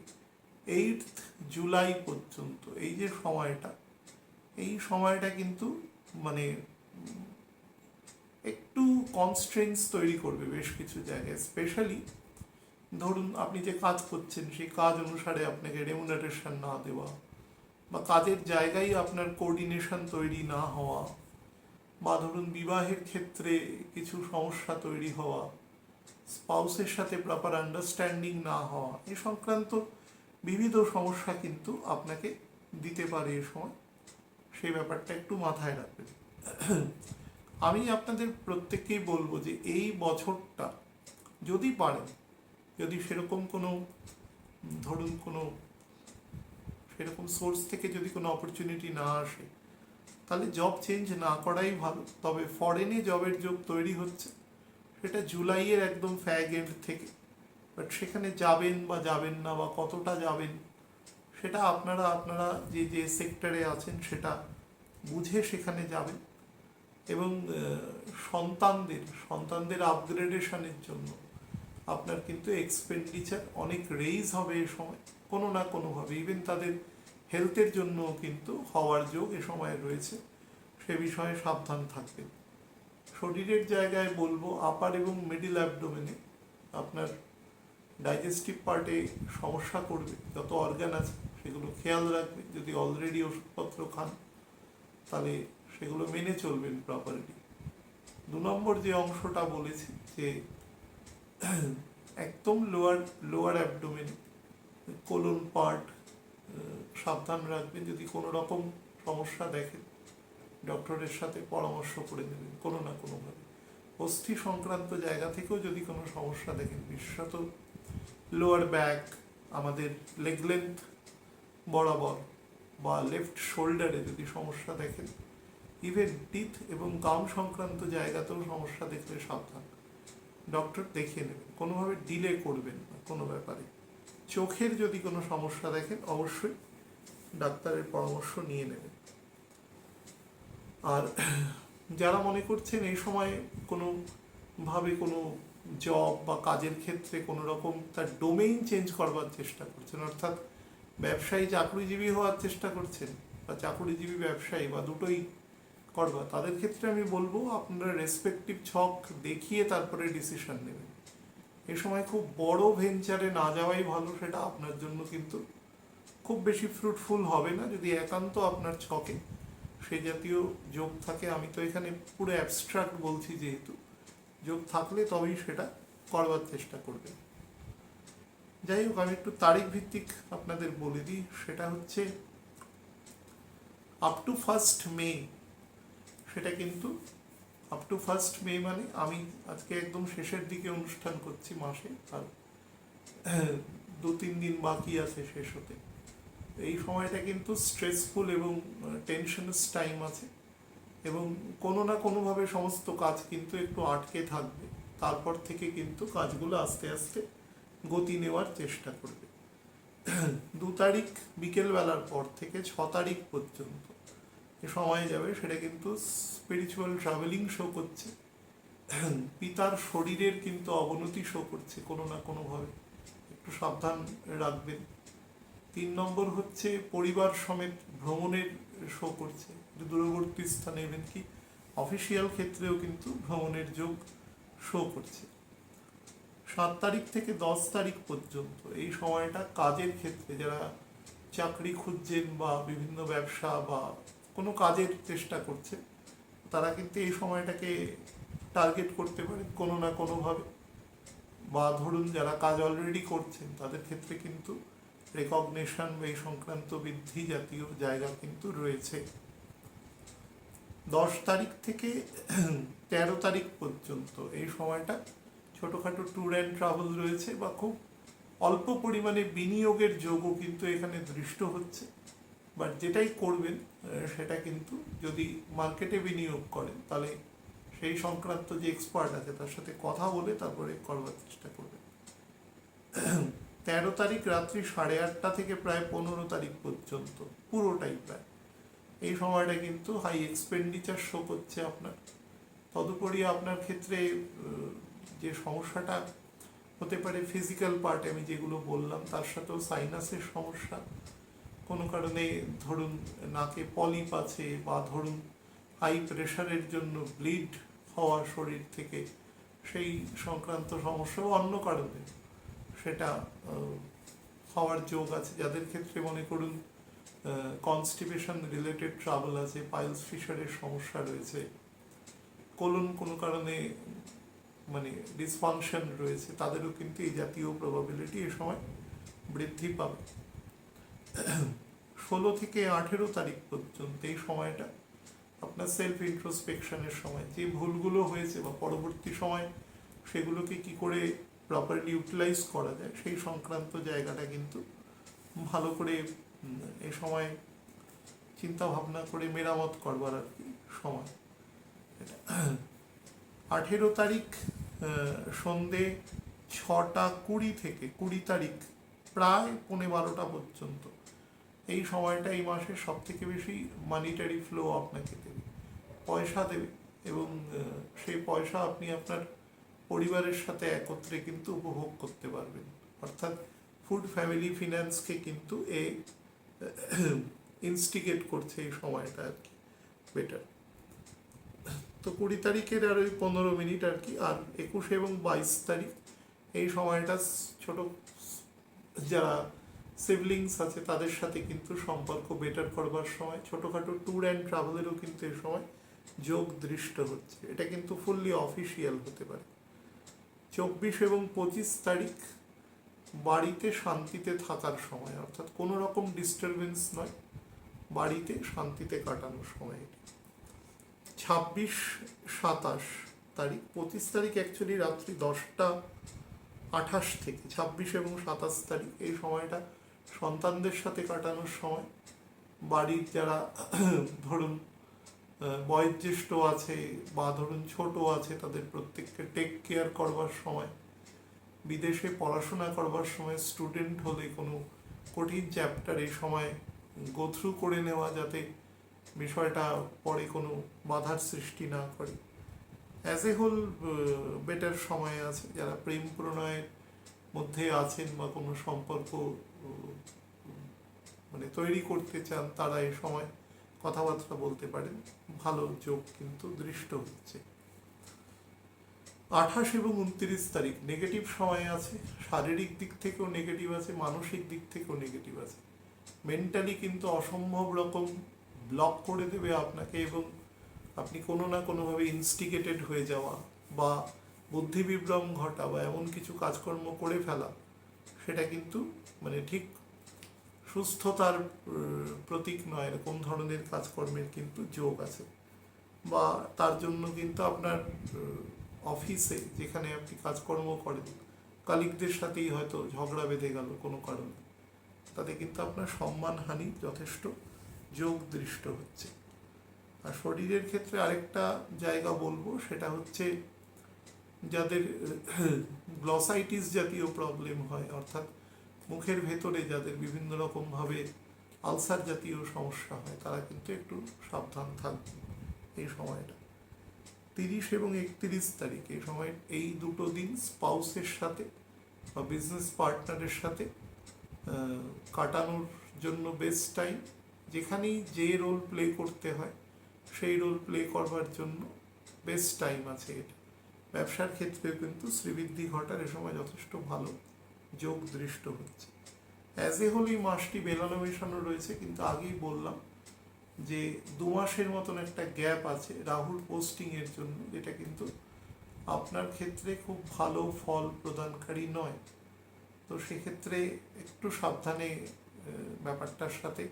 8th জুলাই পর্যন্ত এই যে সময়টা, এই সময়টা কিন্তু মানে একটু কনস্ট্রেন্টস তৈরি করবে বেশ কিছু জায়গায়। স্পেশালি ধরুন আপনি যে কাজ করছেন সেই কাজ অনুসারে আপনাকে রেমুনারেশন না দেওয়া, বা কাজের জায়গায় আপনার কোঅর্ডিনেশন তৈরি না হওয়া, বা ধরুন বিবাহের ক্ষেত্রে কিছু সমস্যা তৈরি হওয়া, স্পাউসের সাথে প্রপার আন্ডারস্ট্যান্ডিং না হওয়া, এ সংক্রান্ত বিবিধ সমস্যা কিন্তু আপনাকে দিতে পারে এ সময়। সেই ব্যাপারটা একটু মাথায় রাখবেন। আমি আপনাদের প্রত্যেককেই বলবো যে এই বছরটা যদি পারেন, যদি সেরকম কোনো ধরুন কোনো সেরকম সোর্স থেকে যদি কোনো অপরচুনিটি না আসে, তাহলে জব চেঞ্জ না করাই ভালো। তবে ফরেনে জবের যোগ তৈরি হচ্ছে, সেটা জুলাইয়ের একদম ফ্যাগ এন্ড থেকে, বাট সেখানে যাবেন বা যাবেন না, বা কতটা যাবেন, সেটা আপনারা যে যে সেক্টরে আছেন সেটা বুঝে সেখানে যাবেন। এবং সন্তানদের আপগ্রেডেশনের জন্য আপনার কিন্তু এক্সপেন্ডিচার অনেক রেইজ হবে এ সময়, কোনো না কোনোভাবে। ইভেন তাদের হেলথের জন্য কিন্তু হওয়ার যোগ এ সময় রয়েছে, সে বিষয়ে সাবধান থাকবেন। শরীরের জায়গায় বলবো আপার এবং মিডিল অ্যাবডোমেনে আপনার ডাইজেস্টিভ পার্টে সমস্যা করবে। যত অর্গান আছে সেগুলো খেয়াল রাখবেন। যদি অলরেডি ওষুধপত্র খান তাহলে সেগুলো মেনে চলবেন প্রপারলি। 2 নম্বর যে অংশটা বলেছি যে একদম লোয়ার অ্যাবডোমেন, কোলন পার্ট সাবধান রাখবেন। যদি কোনো রকম সমস্যা দেখেন ডক্টরের সাথে পরামর্শ করে নেবেন কোনো না কোনোভাবে। অস্থি সংক্রান্ত জায়গা থেকেও যদি কোনো সমস্যা দেখেন, বিশেষত লোয়ার ব্যাক, আমাদের লেগ লেন্থ বরাবর বা লেফট শোল্ডারে যদি সমস্যা দেখেন, ইভেন টিথ এবং গাম সংক্রান্ত জায়গাতেও সমস্যা দেখলে সাবধান, ডক্টর দেখিয়ে নেবেন, কোনোভাবে ডিলে করবেন না কোনো ব্যাপারে। চোখের যদি কোনো সমস্যা দেখেন অবশ্যই ডাক্তারের পরামর্শ নিয়ে নেবেন। আর যারা মনে করছেন এই সময় কোনোভাবে কোনো জব বা কাজের ক্ষেত্রে কোনো রকম তার ডোমেইন চেঞ্জ করবার চেষ্টা করছেন, অর্থাৎ ব্যবসায়ী চাকরিজীবী হওয়ার চেষ্টা করছেন, বা চাকরিজীবী ব্যবসায়ী বা দুটোই করবা, তাদের ক্ষেত্রে আমি বলবো আপনারা রেসপেক্টিভ ছক দেখিয়ে তারপরে ডিসিশন নেবেন। এ সময় খুব বড় ভেঞ্চারে না যাওয়াই ভালো, সেটা আপনার জন্য কিন্তু খুব বেশি ফ্রুটফুল হবে না যদি একান্ত আপনার ছকে সেই জাতীয় যোগ থাকে। আমি তো এখানে পুরো অ্যাবস্ট্রাক্ট বলছি, যেহেতু যোগ থাকলে তবেই সেটা করবার চেষ্টা করবেন। যাই হোক, আমি একটু তারিখ ভিত্তিক আপনাদের বলে দিই। সেটা হচ্ছে আপ টু 1st মে, সেটা কিন্তু আপ টু 1st মে মানে আমি আজকে একদম শেষের দিকে অনুষ্ঠান করছি মাসে, আর 2-3 দিন বাকি আছে শেষ হতে। এই সময়টা কিন্তু স্ট্রেসফুল এবং টেনশনাস টাইম আছে, এবং কোনো না কোনোভাবে সমস্ত কাজ কিন্তু একটু আটকে থাকবে। তারপর থেকে কিন্তু কাজগুলো আস্তে আস্তে গতি নেওয়ার চেষ্টা করবে। 2 তারিখ বিকেলবেলার পর থেকে 6 তারিখ পর্যন্ত যে সময় যাবে, সেটা কিন্তু স্পিরিচুয়াল ট্রাভেলিং শো করছে। পিতার শরীরের কিন্তু অবনতি শো করছে কোনো না কোনোভাবে, একটু সাবধান রাখবেন। 3 নম্বর হচ্ছে পরিবার সমেত ভ্রমণের শো করছে, দূরবর্তী স্থানে ইভেন কি অফিসিয়াল ক্ষেত্রেও কিন্তু ভ্রমণের যোগ শো করছে। 7 তারিখ থেকে 10 তারিখ পর্যন্ত এই সময়টা কাজের ক্ষেত্রে যারা চাকরি খুঁজছেন বা বিভিন্ন ব্যবসা বা কোনো কাজের চেষ্টা করছে, তারা কিন্তু এই সময়টাকে টার্গেট করতে পারে কোনো না কোনোভাবে। বা ধরুন যারা কাজ অলরেডি করছেন তাদের ক্ষেত্রে কিন্তু রেকগনিশন বা এই সংক্রান্ত বৃদ্ধি জাতীয় জায়গা কিন্তু রয়েছে। 10 তারিখ থেকে 13 তারিখ পর্যন্ত এই সময়টা ছোটোখাটো ট্যুর অ্যান্ড ট্রাভেল রয়েছে বা খুব অল্প পরিমাণে বিনিয়োগের যোগও কিন্তু এখানে দৃষ্ট হচ্ছে। বাট যেটাই করবেন সেটা কিন্তু যদি মার্কেটে বিনিয়োগ করেন তাহলে সেই সংক্রান্ত যে এক্সপার্ট আছে তার সাথে কথা বলে তারপরে করবার চেষ্টা করবেন। 13 তারিখ রাত্রি 8:30 থেকে প্রায় 15 তারিখ পর্যন্ত পুরোটাই প্রায় এই সময়টা কিন্তু হাই এক্সপেন্ডিচার শো করছে আপনার। তদুপরি আপনার ক্ষেত্রে যে সমস্যাটা হতে পারে ফিজিক্যাল পার্ট আমি যেগুলো বললাম, তার সাথেও সাইনাসের সমস্যা, কোনো কারণে ধরুন নাকে পলিপ আছে বা ধরুন হাই প্রেশারের জন্য ব্লিড হওয়া শরীর থেকে, সেই সংক্রান্ত সমস্যা অন্য কারণে সেটা হওয়ার যোগ আছে। যাদের ক্ষেত্রে মনে করুন কনস্টিপেশন রিলেটেড ট্রাবল আছে, পাইলস ফিশারের সমস্যা রয়েছে, কোলন কোনো কারণে মানে ডিসফাংশন রয়েছে, তাদেরও কিন্তু এই জাতীয় প্রবাবিলিটি এই সময় বৃদ্ধি পাবে। 16 থেকে 18 তারিখ পর্যন্ত এই সময়টা আপনার সেলফ ইন্ট্রোস্পেকশনের সময়, যে ভুলগুলো হয়েছে বা পরবর্তী সময় সেগুলোকে কি করে প্রপারলি ইউটিলাইজ করা যায় সেই সংক্রান্ত জায়গাটা কিন্তু ভালো করে এই সময় চিন্তা ভাবনা করে মেরামত করবার আর কি সময়। 18 তারিখ সন্ধে 6:20 থেকে 20 তারিখ প্রায় 11:30 পর্যন্ত এই সময়টা এই মাসে সব থেকে বেশি মানিটারি ফ্লো আপনাকে দেবে, পয়সা দেবে, এবং সেই পয়সা আপনি আপনার পরিবারের সাথে একত্রে কিন্তু উপভোগ করতে পারবেন। অর্থাৎ ফুড ফ্যামিলি ফিন্যান্সকে কিন্তু ইনস্টিগেট করছে এই সময়টা আর কি বেটার। তো 20 তারিখের আর ওই 15 মিনিট আর কি, আর 21 এবং 22 তারিখ এই সময়টা ছোট যারা সিবলিংস আছে তাদের সাথে কিন্তু সম্পর্ক বেটার করবার সময়, ছোটোখাটো ট্যুর অ্যান্ড ট্রাভেলেরও কিন্তু এই সময় যোগ দৃষ্ট হচ্ছে। এটা কিন্তু ফুললি অফিসিয়াল হতে পারে। 24 এবং 25 তারিখ বাড়িতে শান্তিতে থাকার সময়, অর্থাৎ কোনো রকম ডিস্টারবেন্স নয়, বাড়িতে শান্তিতে কাটানোর সময়। 26-27 তারিখ, 25 তারিখ অ্যাকচুয়ালি রাত্রি 10:28 থেকে 26 এবং 27 তারিখ এই সময়টা সন্তানদের সাথে কাটানোর সময়। বাড়ির যারা ধরুন বয়োজ্যেষ্ঠ আছে বা ধরুন ছোট আছে তাদের প্রত্যেককে টেক কেয়ার করবার সময়। বিদেশে পড়াশোনা করবার সময় স্টুডেন্ট হলে কোনো কঠিন চ্যাপ্টার এই সময় গো থ্রু করে নেওয়া, যাতে বিষয়টা পরে কোনো বাধার সৃষ্টি না করে। অ্যাজ এ হোল বেটার সময় আছে। যারা প্রেম প্রণয়ের মধ্যে আছেন বা কোনো সম্পর্ক মানে তৈরি করতে চান তারা এই সময় কথাবার্তা বলতে পারেন, ভালো যোগ কিন্তু দৃষ্ট হচ্ছে। 28 এবং 29 তারিখ নেগেটিভ সময় আছে, শারীরিক দিক থেকেও নেগেটিভ আছে, মানসিক দিক থেকেও নেগেটিভ আছে। মেন্টালি কিন্তু অসম্ভব রকম ব্লক করে দেবে আপনাকে, এবং আপনি কোনো না কোনোভাবে ইনস্টিগেটেড হয়ে যাওয়া বা বুদ্ধিবিভ্রম ঘটা বা এমন কিছু কাজকর্ম করে ফেলা, সেটা কিন্তু মানে ঠিক সুস্থতার প্রতীক নয়। এরকম ধরনের কাজকর্মের কিন্তু যোগ আছে, বা তার জন্য কিন্তু আপনার অফিসে যেখানে আপনি কাজকর্ম করেন কালিগদের সাথেই হয়তো ঝগড়া বেঁধে গেল কোনো কারণে, তাতে কিন্তু আপনার সম্মানহানি যথেষ্ট যোগ দৃষ্ট হচ্ছে। আর শরীরের ক্ষেত্রে আরেকটা জায়গা বলবো, সেটা হচ্ছে যাদের গ্লসাইটিস জাতীয় প্রবলেম হয়, অর্থাৎ মুখের ভেতরে যাদের বিভিন্ন রকমভাবে আলসার জাতীয় সমস্যা হয়, তারা কিন্তু একটু সাবধান থাকবে এই সময়টা। 30 এবং 31 তারিখ এই সময়, এই দুটো দিন স্পাউসের সাথে বা বিজনেস পার্টনারের সাথে কাটানোর জন্য বেস্ট টাইম। যেখানেই যে রোল প্লে করতে হয় সেই রোল প্লে করবার জন্য বেস্ট টাইম আছে এটা। ব্যবসার ক্ষেত্রেও কিন্তু শ্রীবৃদ্ধি ঘটার এ সময় যথেষ্ট ভালো যোগ দৃষ্ট হচ্ছে। অ্যাজ এ হোল এই মাসটি বেলানো মেশানো রয়েছে, কিন্তু আগেই বললাম যে 2 মাসের মতন একটা গ্যাপ আছে রাহুর পোস্টিংয়ের জন্য, যেটা কিন্তু আপনার ক্ষেত্রে খুব ভালো ফল প্রদানকারী নয়। তো সেক্ষেত্রে একটু সাবধানে ব্যাপারটার সাথে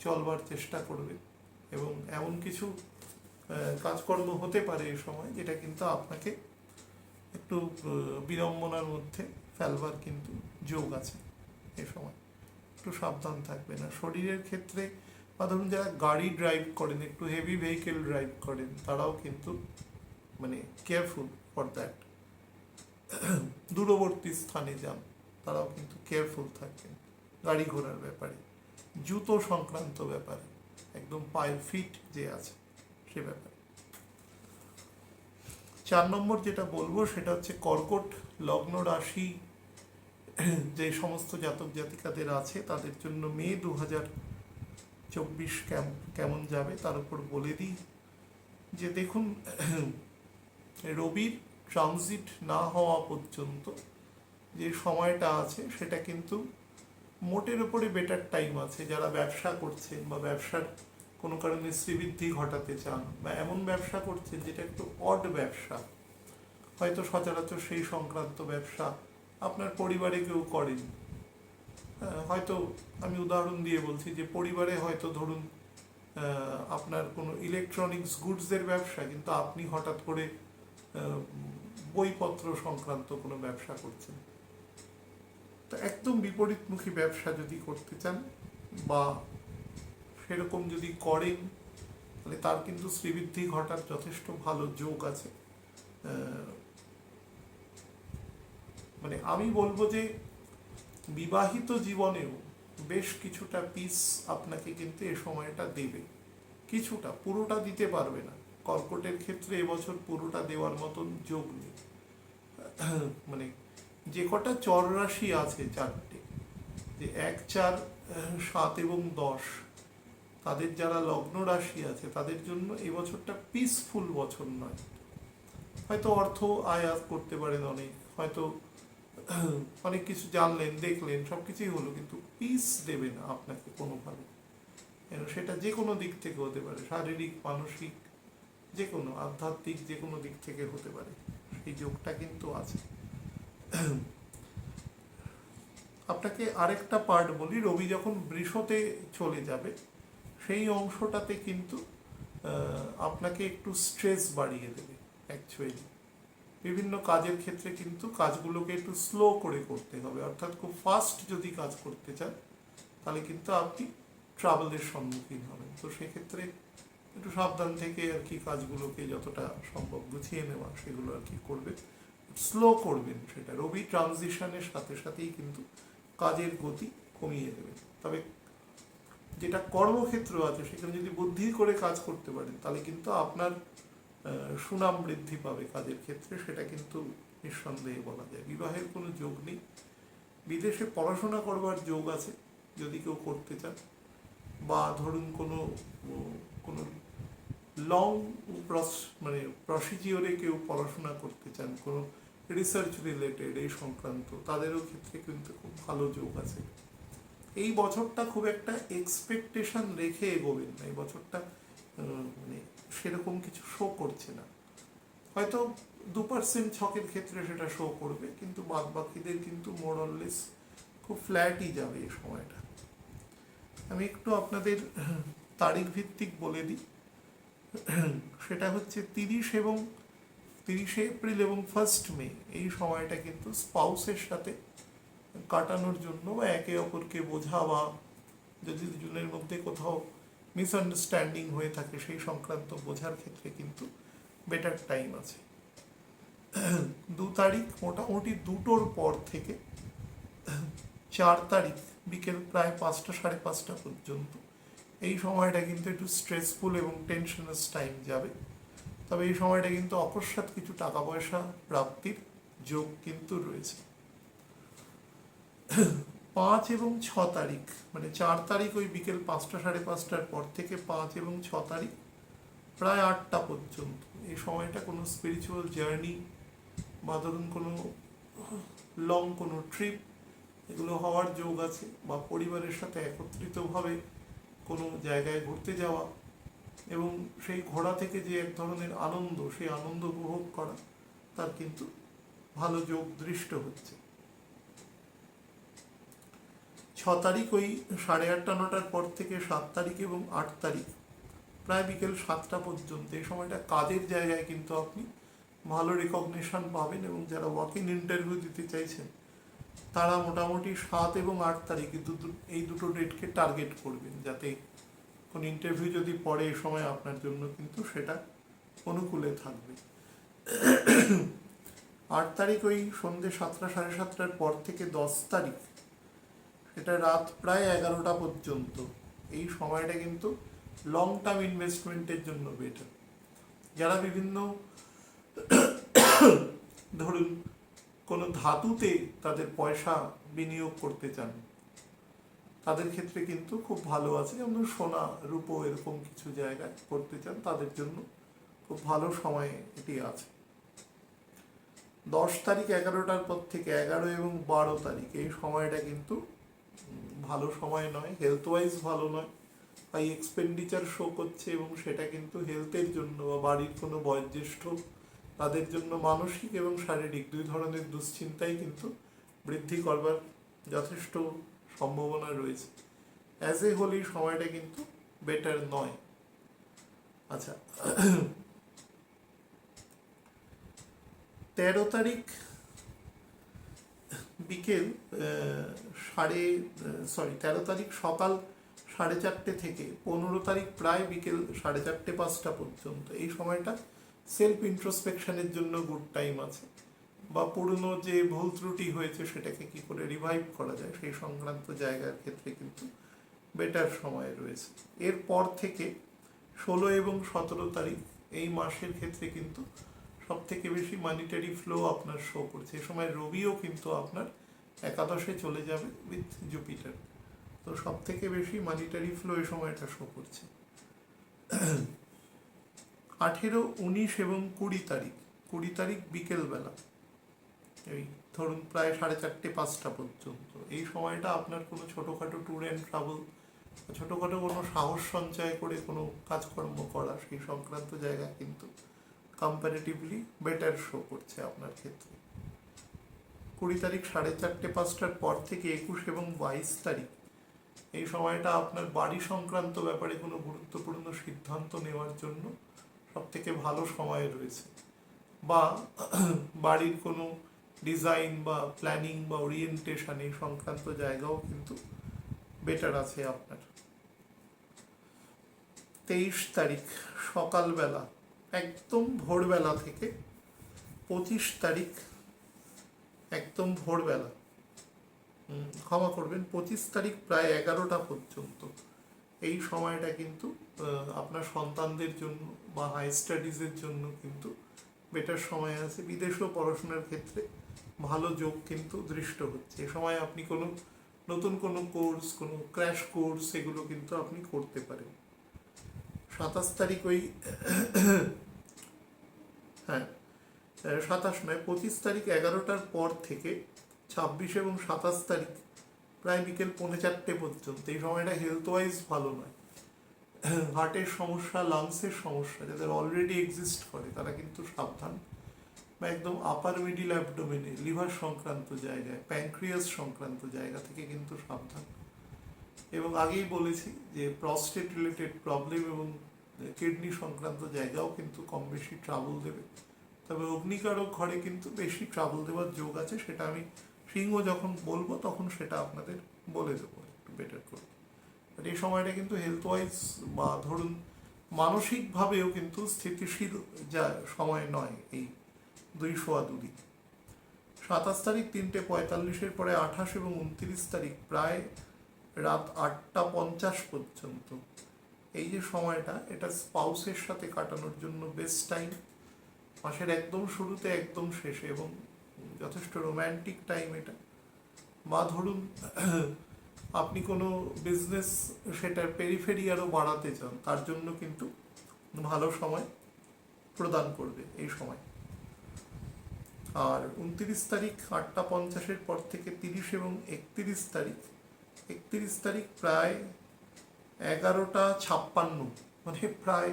চলবার চেষ্টা করবে, এবং এমন কিছু কাজকর্ম হতে পারে এই সময় যেটা কিন্তু আপনাকে একটু বিড়ম্বনার মধ্যে ফেলবার কিন্তু যোগ আছে এ সময়। একটু সাবধান থাকবে না শরীরের ক্ষেত্রে, বা ধরুন যারা গাড়ি ড্রাইভ করেন, একটু হেভি ভেহিকেল ড্রাইভ করেন, তারাও কিন্তু মানে কেয়ারফুল ফর দ্যাট। দূরবর্তী স্থানে যান, তারাও কিন্তু কেয়ারফুল থাকবেন গাড়ি ঘোড়ার ব্যাপারে, জুতো সংক্রান্ত ব্যাপারে, একদম পায়ের ফিট যে আছে সে ব্যাপারে। 4 নম্বর যেটা বলবো সেটা হচ্ছে কর্কট লগ্ন রাশি যে সমস্ত জাতক জাতিকাদের আছে তাদের জন্য মে 2024 কেমন যাবে তার উপর বলে দিই। যে দেখুন, রবির ট্রানজিট না হওয়া পর্যন্ত যে সময়টা আছে সেটা কিন্তু মোটের উপরে বেটার টাইম আছে। যারা ব্যবসা করছেন বা ব্যবসার কোনো কারণে শ্রীবৃদ্ধি ঘটাতে চান, বা এমন ব্যবসা করছেন যেটা একটু অড ব্যবসা, হয়তো সচরাচর সেই সংক্রান্ত ব্যবসা আপনার পরিবারে কেউ করেন। হয়তো আমি উদাহরণ দিয়ে বলছি যে পরিবারে হয়তো ধরুন আপনার কোনো ইলেকট্রনিক্স গুডসের ব্যবসা, কিন্তু আপনি হঠাৎ করে বইপত্র সংক্রান্ত কোনো ব্যবসা করছেন। তো একদম বিপরীতমুখী ব্যবসা যদি করতে চান বা সেরকম যদি করেন, তাহলে তার কিন্তু শ্রীবৃদ্ধি ঘটার যথেষ্ট ভালো যোগ আছে। মানে আমি বলবো যে বিবাহিত জীবনেও বেশ কিছুটা পিস আপনাকে কিন্তু এ সময়টা দেবে, কিছুটা, পুরোটা দিতে পারবে না। কর্কটের ক্ষেত্রে এবছর পুরোটা দেওয়ার মতন যোগ নেই। মানে যে কটা চর রাশি আছে 4টে, যে 1, 4, 7 এবং 10, তাদের যারা লগ্ন রাশি আছে তাদের জন্য এবছরটা পিসফুল বছর নয়। হয়তো অর্থ আয়াত করতে পারেন অনেক, হয়তো অনেক কিছু জানলেন দেখলেন সব কিছুই হলো, কিন্তু পিস দেবে না আপনাকে কোনোভাবে। সেটা যে কোনো দিক থেকে হতে পারে, শারীরিক, মানসিক, যে কোনো আধ্যাত্মিক যে কোনো দিক থেকে হতে পারে, সেই যোগটা কিন্তু আছে। আপনাকে আরেকটা পার্ট বলি, রবি যখন বৃষতে চলে যাবে সেই অংশটাতে কিন্তু আপনাকে একটু স্ট্রেস বাড়িয়ে দেবে অ্যাকচুয়ালি। বিভিন্ন কাজের ক্ষেত্রে কিন্তু কাজগুলোকে একটু স্লো করে করতে হবে, অর্থাৎ খুব ফাস্ট যদি কাজ করতে চান তাহলে কিন্তু আপনি ট্রাভেলের সম্মুখীন হবেন। তো সেক্ষেত্রে একটু সাবধান থেকে আর কি কাজগুলোকে যতটা সম্ভব গুছিয়ে নেওয়া সেগুলো আর কি করবে, স্লো করবেন। সেটা রবি ট্রানজিশনের সাথে সাথেই কিন্তু কাজের গতি কমিয়ে দেবে। তবে যেটা কর্মক্ষেত্র আছে সেখানে যদি বুদ্ধি করে কাজ করতে পারেন তাহলে কিন্তু আপনার সুনাম বৃদ্ধি পাবে কাজের ক্ষেত্রে, সেটা কিন্তু নিঃসন্দেহে বলা যায়। বিবাহের কোনো যোগ নেই, বিদেশে পড়াশোনা করবার যোগ আছে যদি কেউ করতে চান, বা ধরুন কোনো কোনো লং মানে প্রসিজিওরে কেউ পড়াশোনা করতে চান, কোনো রিসার্চ রিলেটেড এই সংক্রান্ত, তাদেরও ক্ষেত্রে কিন্তু খুব ভালো যোগ আছে। এই বছরটা খুব একটা এক্সপেকটেশন রেখে এগোবেন না, এই বছরটা মানে সেরকম কিছু শো করছে না। হয়তো 2% ছকের ক্ষেত্রে সেটা শো করবে, কিন্তু বাদ বাকিদের কিন্তু মোরলেস খুব ফ্ল্যাটই যাবে এই সময়টা। আমি একটু আপনাদের তারিখ ভিত্তিক বলে দিই, সেটা হচ্ছে 30 এপ্রিল এবং 1 মে, এই সময়টা কিন্তু স্পাউসের সাথে কাটানোর জন্য, বা একে অপরকে বোঝা, বা যদি দুজনের মধ্যে কোথাও মিসআন্ডারস্ট্যান্ডিং হয়ে থাকে সেই সংক্রান্ত বোঝার ক্ষেত্রে কিন্তু বেটার টাইম আছে। 2 তারিখ মোটামুটি 2টোর পর থেকে 4 তারিখ বিকেল প্রায় 5টা, 5:30 পর্যন্ত এই সময়টা কিন্তু একটু স্ট্রেসফুল এবং টেনশনাস টাইম যাবে। তবে এই সময়টা কিন্তু অকস্মাৎ কিছু টাকা পয়সা প্রাপ্তির যোগ কিন্তু রয়েছে। 5 এবং 6 তারিখ, মানে 4 তারিখ ওই বিকেল 5টা সাড়ে 5টার পর থেকে 5 এবং 6 তারিখ প্রায় 8টা পর্যন্ত এই সময়টা কোনো স্পিরিচুয়াল জার্নি বা ধরুন কোনো লং কোনো ট্রিপ এগুলো হওয়ার যোগ আছে, বা পরিবারের সাথে একত্রিতভাবে কোনো জায়গায় ঘুরতে যাওয়া এবং সেই ঘোরা থেকে যে এক ধরনের আনন্দ, সেই আনন্দ উপভোগ করা, তার কিন্তু ভালো যোগ দৃষ্ট হচ্ছে। 6 তারিখ ওই 8:30-9টার পর থেকে 7 তারিখ এবং 8 তারিখ প্রায় বিকেল 7টা পর্যন্ত এই সময়টা কাজের জায়গায় কিন্তু আপনি ভালো রেকগনিশন পাবেন, এবং যারা ওয়াকিং ইন্টারভিউ দিতে চাইছেন তারা মোটামুটি 7 এবং 8 তারিখ এই দুটো ডেটকে টার্গেট করবেন, যাতে কোন ইন্টারভিউ যদি পড়ে এই সময় আপনার জন্য কিন্তু সেটা অনুকূলে থাকবে। 8 তারিখ ওই সন্ধ্যে 7টা সাড়ে 7টার পর থেকে 10 তারিখ এটা রাত প্রায় 11টা পর্যন্ত এই সময়টা কিন্তু লং টার্ম ইনভেস্টমেন্টের জন্য বেটার। যারা বিভিন্ন ধরুন কোনো ধাতুতে তাদের পয়সা বিনিয়োগ করতে চান তাদের ক্ষেত্রে কিন্তু খুব ভালো আছে, যেমন সোনা রূপো এরকম কিছু জায়গায় করতে চান তাদের জন্য খুব ভালো সময় এটি আছে। 10 তারিখ 11টার পর থেকে 11 এবং 12 তারিখ এই সময়টা কিন্তু ভালো সময় নয়, হেলথ ওয়াইজ ভালো নয়, তাই এক্সপেন্ডিচার শো করছে, এবং সেটা কিন্তু হেলথের জন্য বা বাড়ির কোনো বয়োজ্যেষ্ঠ তাদের জন্য মানসিক এবং শারীরিক দুই ধরনের দুশ্চিন্তাই কিন্তু বৃদ্ধি করবার যথেষ্ট সম্ভাবনা রয়েছে। অ্যাজ এ হোল এই সময়টা কিন্তু বেটার নয়। আচ্ছা, 13 তারিখ বিকেল 13 তারিখ সকাল 4:30 থেকে 15 তারিখ প্রায় বিকেল 4:30-5টা পর্যন্ত এই সময়টা সেলফ ইন্ট্রোস্পেকশনের জন্য গুড টাইম আছে, বা পুরনো যে ভুল ত্রুটি হয়েছে সেটাকে কি করে রিভাইভ করা যায় সেই সংক্রান্ত জায়গার ক্ষেত্রে কিন্তু বেটার সময় রয়েছে। এরপর থেকে 16 এবং 17 তারিখ এই মাসের ক্ষেত্রে কিন্তু সব থেকে বেশি মানিটারি ফ্লো আপনার শো করছে। এই সময় রবিও কিন্তু আপনার একাদশে চলে যাবে উইথ জুপিটার, তো সব থেকে বেশি মানিটারি ফ্লো এই সময়টা শো করছে। 18, 19 এবং 20 তারিখ বিকেলবেলা এই ধরুন প্রায় 4:30-5টা পর্যন্ত এই সময়টা আপনার কোনো ছোটোখাটো ট্যুর অ্যান্ড ট্রাভেল, ছোটোখাটো কোনো সাহস সঞ্চয় করে কোনো কাজকর্ম করা সেই সংক্রান্ত জায়গা কিন্তু কম্পারেটিভলি বেটার শো করছে আপনার ক্ষেত্রে। 20 তারিখ 4:30-5টার পর থেকে 21 এবং 22 তারিখ এই সময়টা আপনার বাড়ি সংক্রান্ত ব্যাপারে কোনো গুরুত্বপূর্ণ সিদ্ধান্ত নেওয়ার জন্য সব থেকে ভালো সময় রয়েছে, বা বাড়ির কোনো ডিজাইন বা প্ল্যানিং বা ওরিয়েন্টেশন এই সংক্রান্ত জায়গাও কিন্তু বেটার আছে আপনার। 23 তারিখ সকালবেলা একদম ভোরবেলা থেকে 25 তারিখ একদম ভোরবেলা, ক্ষমা করবেন 25 তারিখ প্রায় 11টা পর্যন্ত এই সময়টা কিন্তু আপনার সন্তানদের জন্য বা হাই স্টাডিজের জন্য কিন্তু বেটার সময় আছে। বিদেশেও পড়াশোনার ক্ষেত্রে ভালো যোগ কিন্তু দৃষ্ট হচ্ছে। এ সময় আপনি কোনো নতুন কোনো কোর্স, কোনো ক্র্যাশ কোর্স এগুলো কিন্তু আপনি করতে পারেন। 27 তারিখ ওই 27 নয় 25 তারিখ 11টার পর থেকে 26 এবং 27 তারিখ প্রায় বিকেল 3:45 পর্যন্ত এই সময়টা হেলথ ওয়াইজ ভালো নয়। হার্টের সমস্যা, লাংসের সমস্যা যাদের অলরেডি এক্সিস্ট করে তারা কিন্তু সাবধান, বা একদম আপার মিডিল অ্যাবডোমেনে লিভার সংক্রান্ত জায়গায়, প্যানক্রিয়াস সংক্রান্ত জায়গা থেকে কিন্তু সাবধান। এবং আগেই বলেছি যে প্রস্টেট রিলেটেড প্রবলেম এবং কিডনি সংক্রান্ত জায়গাও কিন্তু কম বেশি ট্রাবল দেবে, তবে অগ্নিকারক ঘরে কিন্তু বেশি ট্রাবল দেওয়ার যোগ আছে। সেটা আমি সিংহ যখন বলবো তখন সেটা আপনাদের বলে দেবো একটু বেটার করে। বাট এই সময়টা কিন্তু হেলথ ওয়াইজ বা ধরুন মানসিকভাবেও কিন্তু স্থিতিশীল যা সময় নয় এই 2 দিন। 27 তারিখ 3:45 পরে 28 এবং 29 তারিখ প্রায় রাত 8:50 পর্যন্ত এই যে সময়টা এটা স্পাউসের সাথে কাটানোর জন্য বেস্ট টাইম। মাসের একদম শুরুতে একদম শেষে, এবং যথেষ্ট রোম্যান্টিক টাইম এটা, বা ধরুন আপনি কোনো বিজনেস সেটার পেরিফেরি আরও বাড়াতে চান, তার জন্য কিন্তু ভালো সময় প্রদান করবে এই সময়। আর 29 তারিখ 8টা 50 পর থেকে 30 এবং 31 তারিখ প্রায় 11টা 56, মানে প্রায়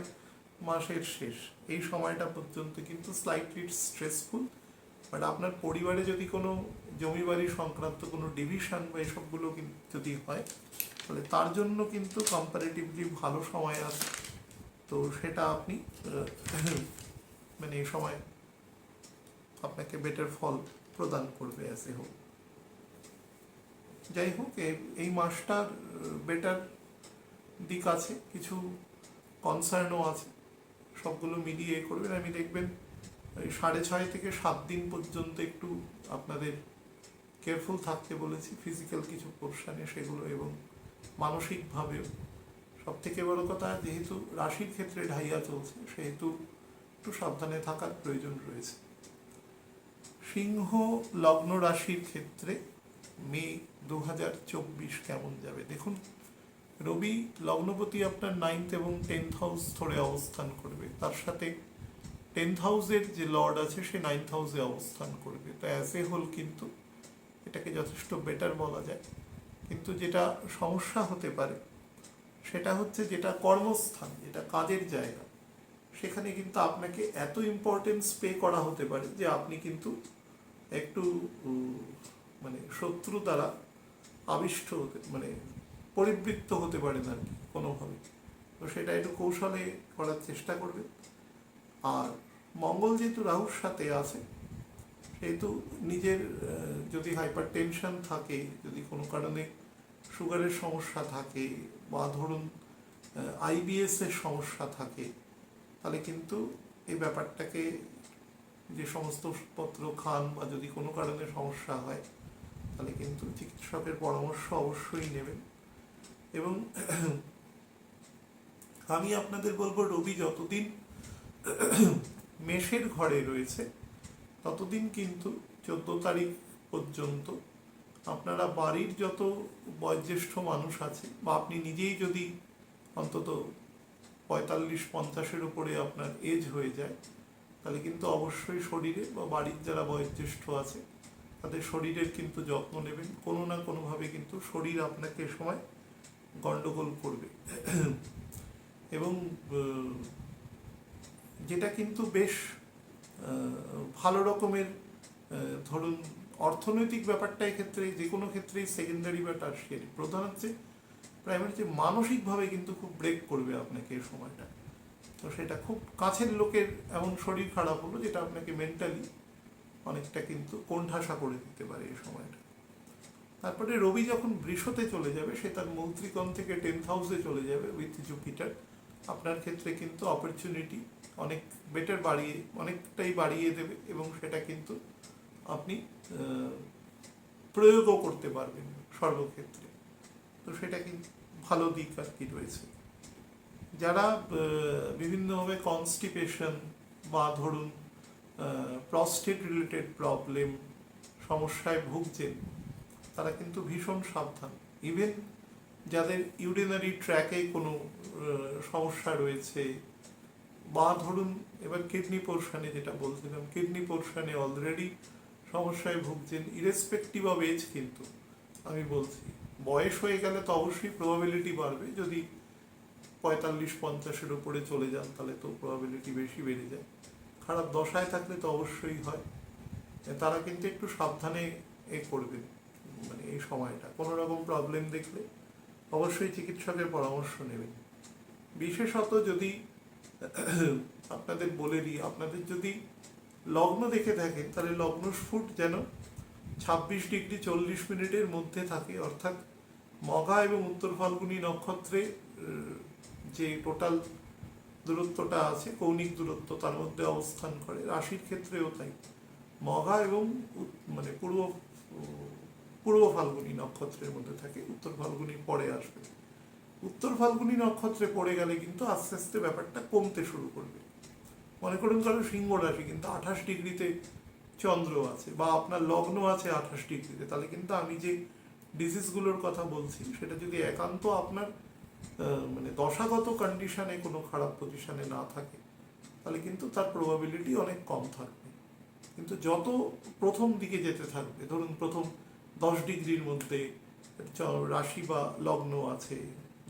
মাসের শেষ। এই সময়টা পর্যন্ত কিন্তু স্লাইটলি স্ট্রেসফুল। বাট আপনার পরিবারে যদি কোনো জমি বাড়ি সংক্রান্ত কোনো ডিভিশন বা এসবগুলো যদি হয়, তাহলে তার জন্য কিন্তু কম্পারেটিভলি ভালো সময় আছে। তো সেটা আপনি মানে এই সময় আপনাকে বেটার ফল প্রদান করবে অ্যাসে হোক। যাই হোক, এই মাসটার বেটার দিক আছে, কিছু কনসার্নও আছে, সবগুলো মিলিয়ে করবেন। আমি দেখবেন এই 6.5 থেকে 7 দিন পর্যন্ত একটু আপনাদের কেয়ারফুল থাকতে বলেছি ফিজিক্যাল কিছু পোর্শনে সেগুলো, এবং মানসিকভাবেও। সব থেকে বড় কথা, যেহেতু রাশির ক্ষেত্রে ঢাইয়া চলছে, সেহেতু একটু সাবধানে থাকার প্রয়োজন রয়েছে। সিংহ লগ্ন রাশির ক্ষেত্রে মে 2024 কেমন যাবে দেখুন। রবি লগ্নপতি আপনার 9th এবং 10th হাউস ধরে অবস্থান করবে, তার সাথে 10th হাউসের যে লর্ড আছে সে 9th হাউসে অবস্থান করবে। তো অ্যাজ এ হোল কিন্তু এটাকে যথেষ্ট বেটার বলা যায়। কিন্তু যেটা সমস্যা হতে পারে সেটা হচ্ছে, যেটা কর্মস্থান, যেটা কাজের জায়গা, সেখানে কিন্তু আপনাকে এত ইম্পর্টেন্স পে করা হতে পারে যে আপনি কিন্তু একটু মানে শত্রু দ্বারা আবিষ্ট হতে, মানে পরিবৃত্ত হতে পারেন আর কি কোনোভাবে। তো সেটা একটু কৌশলে করার চেষ্টা করবে। আর মঙ্গল যেহেতু রাহুর সাথে আছে, সেহেতু নিজের যদি হাইপার টেনশন থাকে, যদি কোনো কারণে সুগারের সমস্যা থাকে, বা ধরুন আইবিএস এর সমস্যা থাকে, তাহলে কিন্তু এই ব্যাপারটাকে, যে সমস্ত ওষুধপত্র খান বা যদি কোনো কারণে সমস্যা হয়, তাহলে কিন্তু চিকিৎসকের পরামর্শ অবশ্যই নেবেন। এবং আমি আপনাদের বলবো, রবি যতদিন মেষের ঘরে রয়েছে ততদিন কিন্তু 14 তারিখ পর্যন্ত আপনারা বাড়ির যত বয়োজ্যেষ্ঠ মানুষ আছে, বা আপনি নিজেই যদি অন্তত 45-50 উপরে আপনার এজ হয়ে যায়, তাহলে কিন্তু অবশ্যই শরীরে, বা বাড়ির যারা বয়োজ্যেষ্ঠ আছে তাদের শরীরের কিন্তু যত্ন নেবেন। কোনো না কোনোভাবে কিন্তু শরীর আপনাকে এ সময় গণ্ডগোল করবে। এবং যেটা কিন্তু বেশ ভালো রকমের, ধরুন অর্থনৈতিক ব্যাপারটা এক্ষেত্রে যে কোনো ক্ষেত্রেই সেকেন্ডারি বা টার্সিয়ারি, প্রধান হচ্ছে প্রাইমারি, যে মানসিকভাবে কিন্তু খুব ব্রেক করবে আপনাকে এই সময়টা। তো সেটা খুব কাছের লোকের এমন শরীর খারাপ হলো যেটা আপনাকে মেন্টালি অনেকটা কিন্তু কোণঠাসা করে দিতে পারে এই সময়টা। তারপরে রবি যখন বৃষতে চলে যাবে, সে তার মূল ত্রিকোণ থেকে 10th হাউসে চলে যাবে উইথ জুপিটার। আপনার ক্ষেত্রে কিন্তু অপরচুনিটি অনেক বেটার অনেকটাই বাড়িয়ে দেবে, এবং সেটা কিন্তু আপনি প্রয়োগও করতে পারবেন সর্বক্ষেত্রে। তো সেটা কিন্তু ভালো দিক আর কি রয়েছে। যারা বিভিন্নভাবে কনস্টিপেশন বা ধরুন প্রস্টেট রিলেটেড প্রবলেম সমস্যায় ভুগছেন, তারা কিন্তু ভীষণ সাবধান। ইভেন যাদের ইউরিনারি ট্র্যাকে কোনো সমস্যা রয়েছে, বা ধরুন এবার কিডনি পোর্শনে, যেটা বলছিলাম, কিডনি পোর্শনে অলরেডি সমস্যায় ভুগছেন, ইরেসপেক্টিভ অফ এজ, কিন্তু আমি বলছি বয়স হয়ে গেলে তো অবশ্যই প্রবাবিলিটি বাড়বে। যদি 45-50 উপরে চলে যান, তাহলে তো প্রবাবিলিটি বেশি বেড়ে যায়। খারাপ দশায় থাকলে তো অবশ্যই হয়। তারা কিন্তু একটু সাবধানে করবেন, মানে এই সময়টা কোনো রকম প্রবলেম দেখলে অবশ্যই চিকিৎসকের পরামর্শ নেবেন। বিশেষত যদি আপনাদের বলে দিই, আপনাদের যদি লগ্ন দেখে থাকেন, তাহলে লগ্ন স্ফুট যেন 26 ডিগ্রি 40 মিনিটের মধ্যে থাকে, অর্থাৎ মঘা এবং উত্তর ফাল্গুনী নক্ষত্রে যে টোটাল দূরত্বটা আছে, কৌণিক দূরত্ব, তার মধ্যে অবস্থান করে। রাশির ক্ষেত্রেও তাই, মঘা এবং মানে পূর্ব ফাল্গুনী নক্ষত্রের মধ্যে থাকে, উত্তর ফাল্গুনী পরে আসবে। উত্তর ফাল্গুনী নক্ষত্রে পড়ে গেলে কিন্তু আস্তে আস্তে ব্যাপারটা কমতে শুরু করবে। মনে করুন কারো সিংহ রাশি, কিন্তু 28 ডিগ্রিতে চন্দ্র আছে বা আপনার লগ্ন আছে 28 ডিগ্রিতে, তাহলে কিন্তু আমি যে ডিজিজগুলোর কথা বলছি সেটা যদি একান্ত আপনার মানে দশাগত কন্ডিশনে কোনো খারাপ পজিশনে না থাকে, তাহলে কিন্তু তার প্রবাবিলিটি অনেক কম থাকবে। কিন্তু যত প্রথম দিকে যেতে থাকবে, ধরুন প্রথম 10 ডিগ্রির মধ্যে রাশি বা লগ্ন আছে,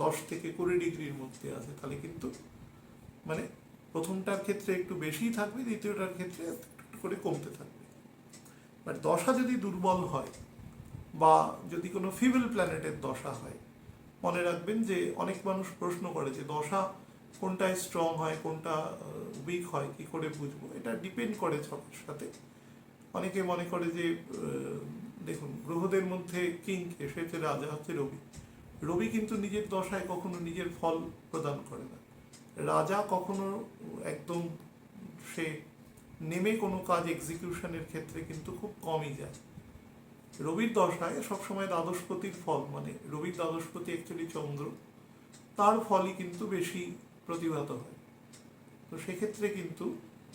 10 থেকে 20 ডিগ্রির মধ্যে আছে, তাহলে কিন্তু মানে প্রথমটার ক্ষেত্রে একটু বেশিই থাকবে, দ্বিতীয়টার ক্ষেত্রে একটু করে কমতে থাকবে। বাট দশা যদি দুর্বল হয় বা যদি কোনো ফিমেল প্ল্যানেটের দশা হয়, মনে রাখবেন যে অনেক মানুষ প্রশ্ন করে যে দশা কোনটায় স্ট্রং হয় কোনটা উইক হয়, কি করে বুঝবো? এটা ডিপেন্ড করে ছকের সাথে। অনেকে মনে করে যে দেখুন, গ্রহদের মধ্যে কিং সে হচ্ছে রাজা, হচ্ছে রবি। রবি কিন্তু নিজের দশায় কখনো নিজের ফল প্রদান করে না। রাজা কখনো একদম সে নেমে কোনো কাজ এক্সিকিউশনের ক্ষেত্রে কিন্তু খুব কমই যায়। রবির দশায় সবসময় দ্বাদশপতির ফল, মানে রবির দ্বাদশপতি অ্যাকচুয়ালি চন্দ্র, তার ফলই কিন্তু বেশি প্রতিভাত হয়। তো সেক্ষেত্রে কিন্তু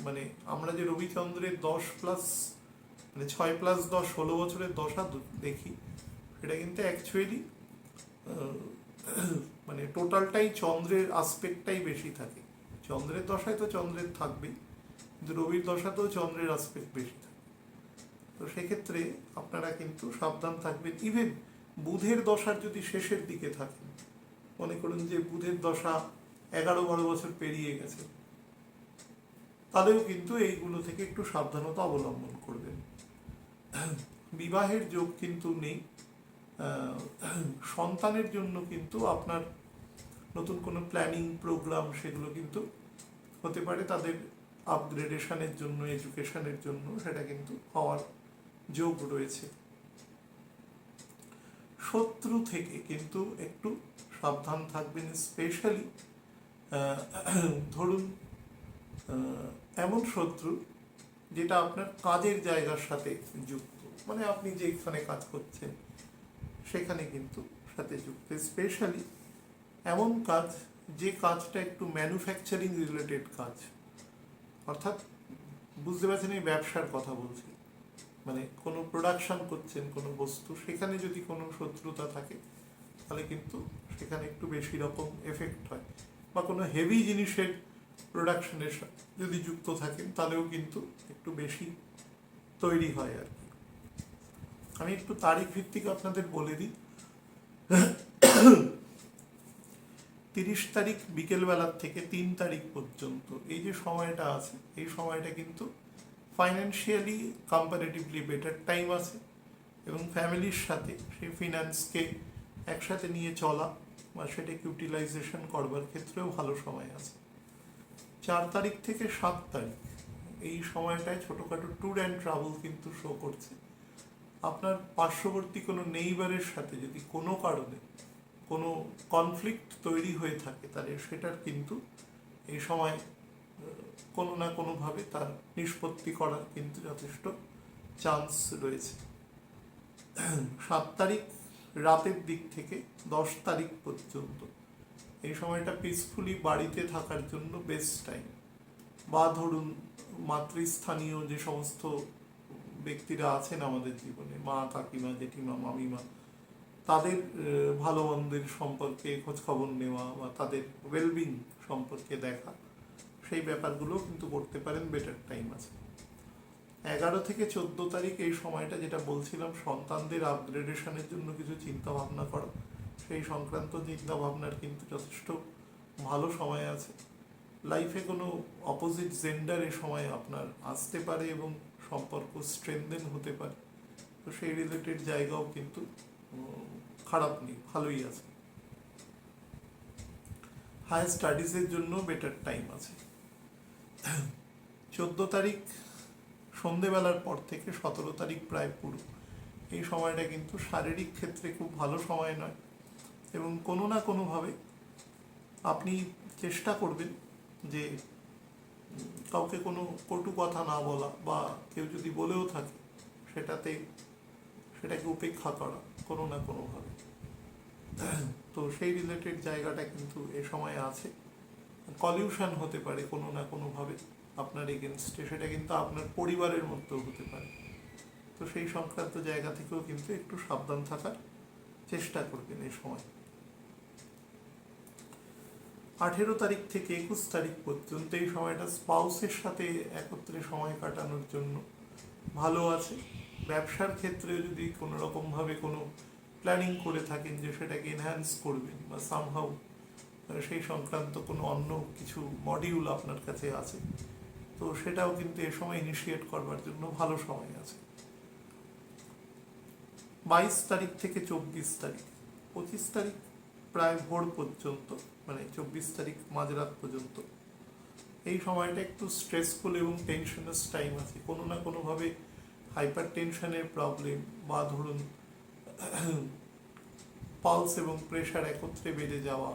মানে আমরা যে রবিচন্দ্রের 10+ মানে 6+10 16 বছরের দশা দেখি, সেটা কিন্তু অ্যাকচুয়ালি মানে টোটালটাই চন্দ্রের আসপেক্টটাই বেশি থাকে। চন্দ্রের দশায় তো চন্দ্রের থাকবেই, কিন্তু রবির দশাতেও চন্দ্রের আসপেক্ট বেশি থাকে। তো সেক্ষেত্রে আপনারা কিন্তু সাবধান থাকবেন। ইভেন বুধের দশার যদি শেষের দিকে থাকেন, মনে করুন যে বুধের দশা 11-12 বছর পেরিয়ে গেছে, তাহলেও কিন্তু এইগুলো থেকে একটু সাবধানতা অবলম্বন করবেন। বিবাহের যোগ কিন্তু নেই। সন্তানের জন্য কিন্তু আপনার নতুন কোনো প্ল্যানিং প্রোগ্রাম সেগুলো কিন্তু হতে পারে, তাদের আপগ্রেডেশনের জন্য, এডুকেশনের জন্য সেটা কিন্তু হওয়ার যোগ রয়েছে। শত্রু থেকে কিন্তু একটু সাবধান থাকবেন, স্পেশালি ধরুন এমন শত্রু যেটা আপনার কাজের জায়গার সাথে যুক্ত, মানে আপনি যেখানে কাজ করছেন সেখানে কিন্তু সাথে যুক্ত। স্পেশালি এমন কাজ যে কাজটা একটু ম্যানুফ্যাকচারিং রিলেটেড কাজ, অর্থাৎ বুঝতে পারছেন এই ব্যবসার কথা বলছি, মানে কোনো প্রোডাকশন করছেন কোনো বস্তু, সেখানে যদি কোনো শত্রুতা থাকে তাহলে কিন্তু সেখানে একটু বেশি রকম এফেক্ট হয়। বা কোনো হেভি জিনিসের প্রোডাকশনের সাথে যদি যুক্ত থাকেন তাহলেও কিন্তু একটু বেশি তৈরি হয় আর কি। আমি একটু তারিখ ভিত্তিক আপনাদের বলে দিই। 30 তারিখ বিকেলবেলার থেকে 3 তারিখ পর্যন্ত এই যে সময়টা আছে, এই সময়টা কিন্তু ফাইন্যান্সিয়ালি কম্পারেটিভলি বেটার টাইম আছে, এবং ফ্যামিলির সাথে সেই ফিনান্সকে একসাথে নিয়ে চলা বা সেটাকে ইউটিলাইজেশন করবার ক্ষেত্রেও ভালো সময় আছে। 4 তারিখ থেকে 7 তারিখ এই সময়টায় ছোটোখাটো ট্যুর অ্যান্ড ট্রাভেল কিন্তু শো করছে। আপনার পার্শ্ববর্তী কোনো নেইবারের সাথে যদি কোনো কারণে কোনো কনফ্লিক্ট তৈরি হয়ে থাকে, তাহলে সেটার কিন্তু এই সময় কোনো না কোনোভাবে তার নিষ্পত্তি করার কিন্তু যথেষ্ট চান্স রয়েছে। 7 তারিখ রাতের দিক থেকে 10 তারিখ পর্যন্ত এই সময়টা পিসফুলি বাড়িতে থাকার জন্য বেস্ট টাইম। বা ধরুন মাতৃস্থানীয় যে সমস্ত ব্যক্তিরা আছেন আমাদের জীবনে, মা, কাকিমা, জেঠিমা, মামিমা, তাদের ভালো মন্দের সম্পর্কে খোঁজখবর নেওয়া বা তাদের ওয়েলবিং সম্পর্কে দেখা, সেই ব্যাপারগুলো কিন্তু করতে পারেন, বেটার টাইম আছে। 11 থেকে 14 তারিখ এই সময়টা যেটা বলছিলাম, সন্তানদের আপগ্রেডেশনের জন্য কিছু চিন্তা ভাবনা করা, সেই সংক্রান্ত চিন্তা ভাবনার কিন্তু যথেষ্ট ভালো সময় আছে। লাইফে কোনো অপোজিট জেন্ডার এ সময় আপনার আসতে পারে এবং সম্পর্ক স্ট্রেনদেন হতে পারে, তো সেই রিলেটেড জায়গাও কিন্তু খারাপ নেই, ভালোই আছে। হায়ার স্টাডিজের জন্য বেটার টাইম আছে। 14 তারিখ সন্ধেবেলার পর থেকে 17 তারিখ প্রায় পুরো এই সময়টা কিন্তু শারীরিক ক্ষেত্রে খুব ভালো সময় নয়, এবং কোনো না কোনোভাবে আপনি চেষ্টা করবেন যে কাউকে কোনো কটু কথা না বলা, বা কেউ যদি বলেও থাকে সেটাকে উপেক্ষা করা কোনো না কোনোভাবে। তো সেই রিলেটেড জায়গাটা কিন্তু এ সময় আছে। কলিউশন হতে পারে কোনো না কোনোভাবে, আপনার এগেনস্টে, সেটা কিন্তু আপনার পরিবারের মধ্যেও হতে পারে। তো সেই সংক্রান্ত জায়গা থেকেও কিন্তু একটু সাবধান থাকার চেষ্টা করবেন এই সময়। 18 তারিখ থেকে 21 তারিখ পর্যন্ত এই সময়টা স্পাউসের সাথে একত্রে সময় কাটানোর জন্য ভালো আছে। ব্যবসার ক্ষেত্রে যদি কোনো রকমভাবে কোনো প্ল্যানিং করে থাকেন যে সেটাকে এনহ্যান্স করবেন বা সামহাউ সেই সংক্রান্ত কোনো অন্য কিছু মডিউল আপনার কাছে আছে, তো সেটাও কিন্তু এ সময় ইনিশিয়েট করবার জন্য ভালো সময় আছে। 22 তারিখ থেকে 24 তারিখ, 25 তারিখ প্রায় ভোর পর্যন্ত, মানে 24 তারিখ মাঝরাত পর্যন্ত এই সময়টা একটু স্ট্রেসফুল এবং টেনশনাস টাইম আছে। কোনো না কোনোভাবে হাইপার টেনশনের প্রবলেম বা ধরুন পালস এবং প্রেশার একত্রে বেড়ে যাওয়া,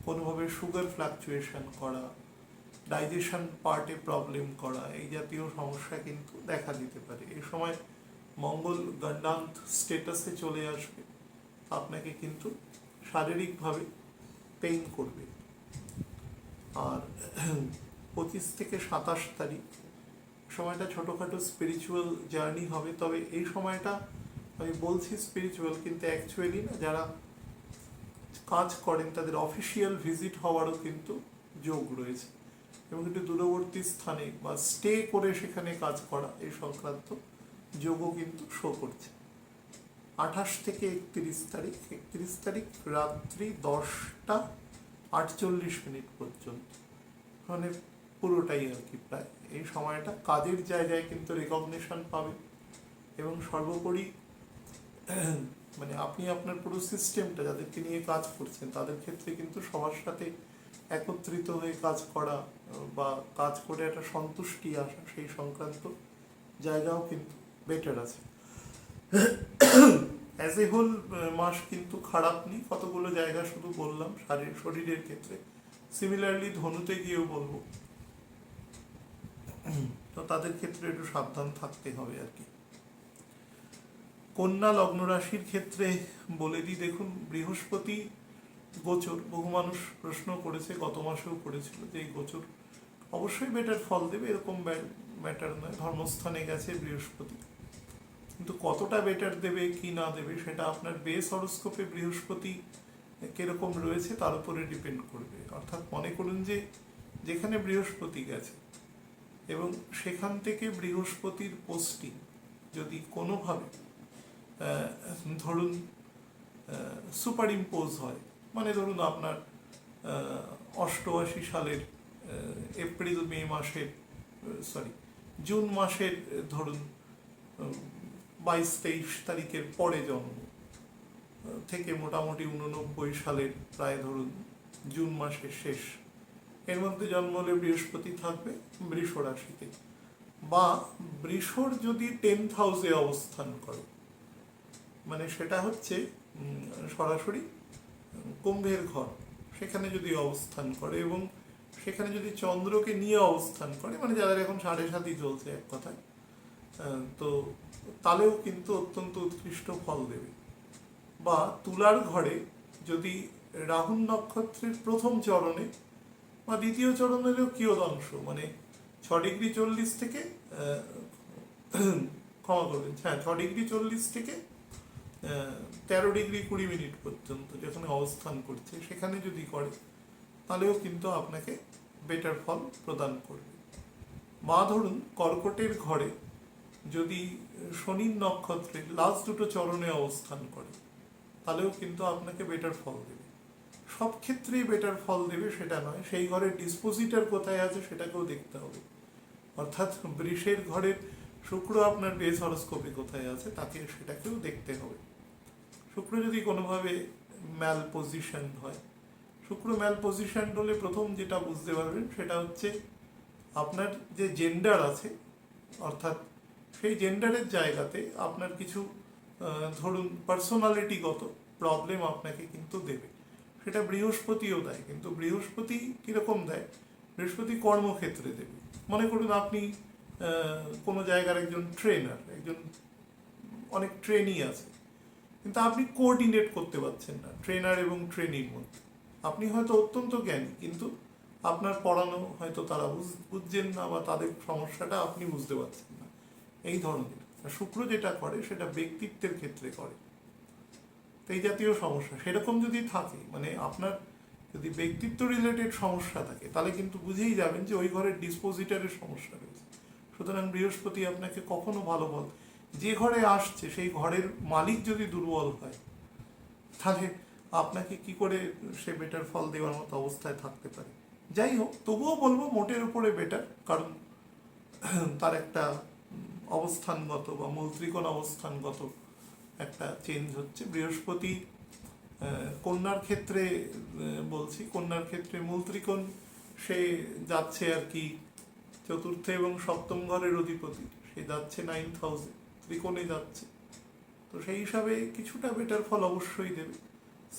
কোনোভাবে সুগার ফ্লাকচুয়েশন করা, ডাইজেশন পার্টে প্রবলেম করা, এই জাতীয় সমস্যা কিন্তু দেখা দিতে পারে। এই সময় মঙ্গল গণ্ডান্ত স্টেটাসে চলে আসবে, আপনাকে কিন্তু শারীরিকভাবে পেইন করবে। আর 25 থেকে 27 তারিখ সময়টা ছোটোখাটো স্পিরিচুয়াল জার্নি হবে। তবে এই সময়টা আমি বলছি স্পিরিচুয়াল, কিন্তু অ্যাকচুয়ালি না, যারা কাজ করেন তাদের অফিসিয়াল ভিজিট হওয়ারও কিন্তু যোগ রয়েছে, এবং একটু দূরবর্তী স্থানে বা স্টে করে সেখানে কাজ করা এই সংক্রান্ত যোগও কিন্তু শো করছে। 28 থেকে 31 তারিখ, 31 তারিখ রাত্রি 10টা 48 মিনিট পর্যন্ত, মানে পুরোটাই আর কি প্রায় এই সময়টা কাজের জায়গায় কিন্তু রেকগনিশন পাবে। এবং সর্বোপরি মানে আপনি আপনার পুরো সিস্টেমটা যাদেরকে নিয়ে কাজ করছেন তাদের ক্ষেত্রে কিন্তু সবার সাথে একত্রিত হয়ে কাজ করা বা কাজ করে একটা সন্তুষ্টি আসা, সেই সংক্রান্ত জায়গাও কিন্তু বেটার আছে। অ্যাজ এ হোল মাস কিন্তু খারাপ নেই, কতগুলো জায়গা শুধু বললাম শরীরের ক্ষেত্রে। সিমিলারলি ধনুতে গিয়েও বলবো, তো তাদের ক্ষেত্রে একটু সাবধান থাকতে হবে আর কি। কন্যা লগ্ন রাশির ক্ষেত্রে বলে দিই, দেখুন বৃহস্পতি গোচর, বহু মানুষ প্রশ্ন করেছে, গত মাসেও করেছিল যে এই গোচর অবশ্যই বেটার ফল দেবে, এরকম ম্যাটার নয়। ধর্মস্থানে গেছে বৃহস্পতি, কিন্তু কতটা বেটার দেবে কি না দেবে সেটা আপনার বেস হরোস্কোপে বৃহস্পতি কিরকম রয়েছে তার উপরে ডিপেন্ড করবে। অর্থাৎ মনে করুন যে যেখানে বৃহস্পতি গেছে এবং সেখান থেকে বৃহস্পতির পোস্টিং যদি কোনোভাবে ধরুন সুপার ইম্পোজ হয়, মানে ধরুন আপনার 88 সালের এপ্রিল মে মাসের জুন মাসের ধরুন 22-23 তারিখের পরে জন্ম থেকে মোটামুটি 89 সালের প্রায় ধরুন জুন মাসের শেষ, এর মধ্যে জন্ম হলে বৃহস্পতি থাকবে বৃষ রাশিতে। বা বৃষর যদি 10th হাউসে অবস্থান করে, মানে সেটা হচ্ছে সরাসরি কুম্ভের ঘর, সেখানে যদি অবস্থান করে এবং সেখানে যদি চন্দ্রকে নিয়ে অবস্থান করে, মানে যাদের এখন 7.5 চলছে এক কথায়, তো তাহলেও কিন্তু অত্যন্ত উৎকৃষ্ট ফল দেবে। বা তুলার ঘরে যদি রাহু নক্ষত্রের প্রথম চরণে বা দ্বিতীয় চরণেরও কিয়দংশ, মানে 6°40 থেকে ক্ষমা করবেন, হ্যাঁ 6°40 থেকে 13°20 পর্যন্ত যেখানে অবস্থান করছে সেখানে যদি করে, তাহলেও কিন্তু আপনাকে বেটার ফল প্রদান করবে। বা ধরুন কর্কটের ঘরে যদি শনির নক্ষত্রের লাস্ট দুটো চরণে অবস্থান করে, তাহলেও কিন্তু আপনাকে বেটার ফল দেবে। সব ক্ষেত্রেই বেটার ফল দেবে সেটা নয়, সেই ঘরের ডিসপোজিটার কোথায় আছে সেটাকেও দেখতে হবে। অর্থাৎ বৃষের ঘরের শুক্র আপনার বেস হরোস্কোপে কোথায় আছে তাকে সেটাকেও দেখতে হবে। শুক্র যদি কোনোভাবে ম্যাল পজিশন হয়, শুক্র ম্যাল পজিশন হলে প্রথম যেটা বুঝতে পারবেন সেটা হচ্ছে আপনার যে জেন্ডার আছে, অর্থাৎ সেই জেন্ডারের জায়গাতে আপনার কিছু ধরুন পার্সোনালিটিগত প্রবলেম আপনাকে কিন্তু দেবে। সেটা বৃহস্পতিও দেয়, কিন্তু বৃহস্পতি কীরকম দেয়, বৃহস্পতি কর্মক্ষেত্রে দেবে। মনে করুন আপনি কোনো জায়গার একজন ট্রেনার, একজন অনেক ট্রেনি আছে, কিন্তু আপনি কোঅর্ডিনেট করতে পারছেন না ট্রেনার এবং ট্রেনির মধ্যে। আপনি হয়তো অত্যন্ত জ্ঞানী, কিন্তু আপনার পড়ানো হয়তো তারা বুঝছেন না, বা তাদের সমস্যাটা আপনি বুঝতে পারছেন না, এই ধরনের। শুক্র যেটা করে সেটা ব্যক্তিত্বের ক্ষেত্রে করে, তো এই জাতীয় সমস্যা সেরকম যদি থাকে, মানে আপনার যদি ব্যক্তিত্ব রিলেটেড সমস্যা থাকে, তাহলে কিন্তু বুঝেই যাবেন যে ওই ঘরের ডিসপোজিটারের সমস্যা রয়েছে। সুতরাং বৃহস্পতি আপনাকে কখনো ভালো ফল, যে ঘরে আসছে সেই ঘরের মালিক যদি দুর্বল হয়, তাহলে আপনাকে কি করে সে বেটার ফল দেওয়ার মতো অবস্থায় থাকতে পারে। যাই হোক, তবুও বলবো মোটের উপরে বেটার, কারণ তার একটা অবস্থানগত বা মূল ত্রিকোণ অবস্থানগত একটা চেঞ্জ হচ্ছে। বৃহস্পতি কন্যার ক্ষেত্রে বলছি, কন্যার ক্ষেত্রে মূল ত্রিকোণ সে যাচ্ছে আর কি চতুর্থ এবং সপ্তম ঘরের অধিপতি, সে যাচ্ছে 9th হাউসে, ত্রিকোণে যাচ্ছে। তো সেই হিসাবে কিছুটা বেটার ফল অবশ্যই দেবে,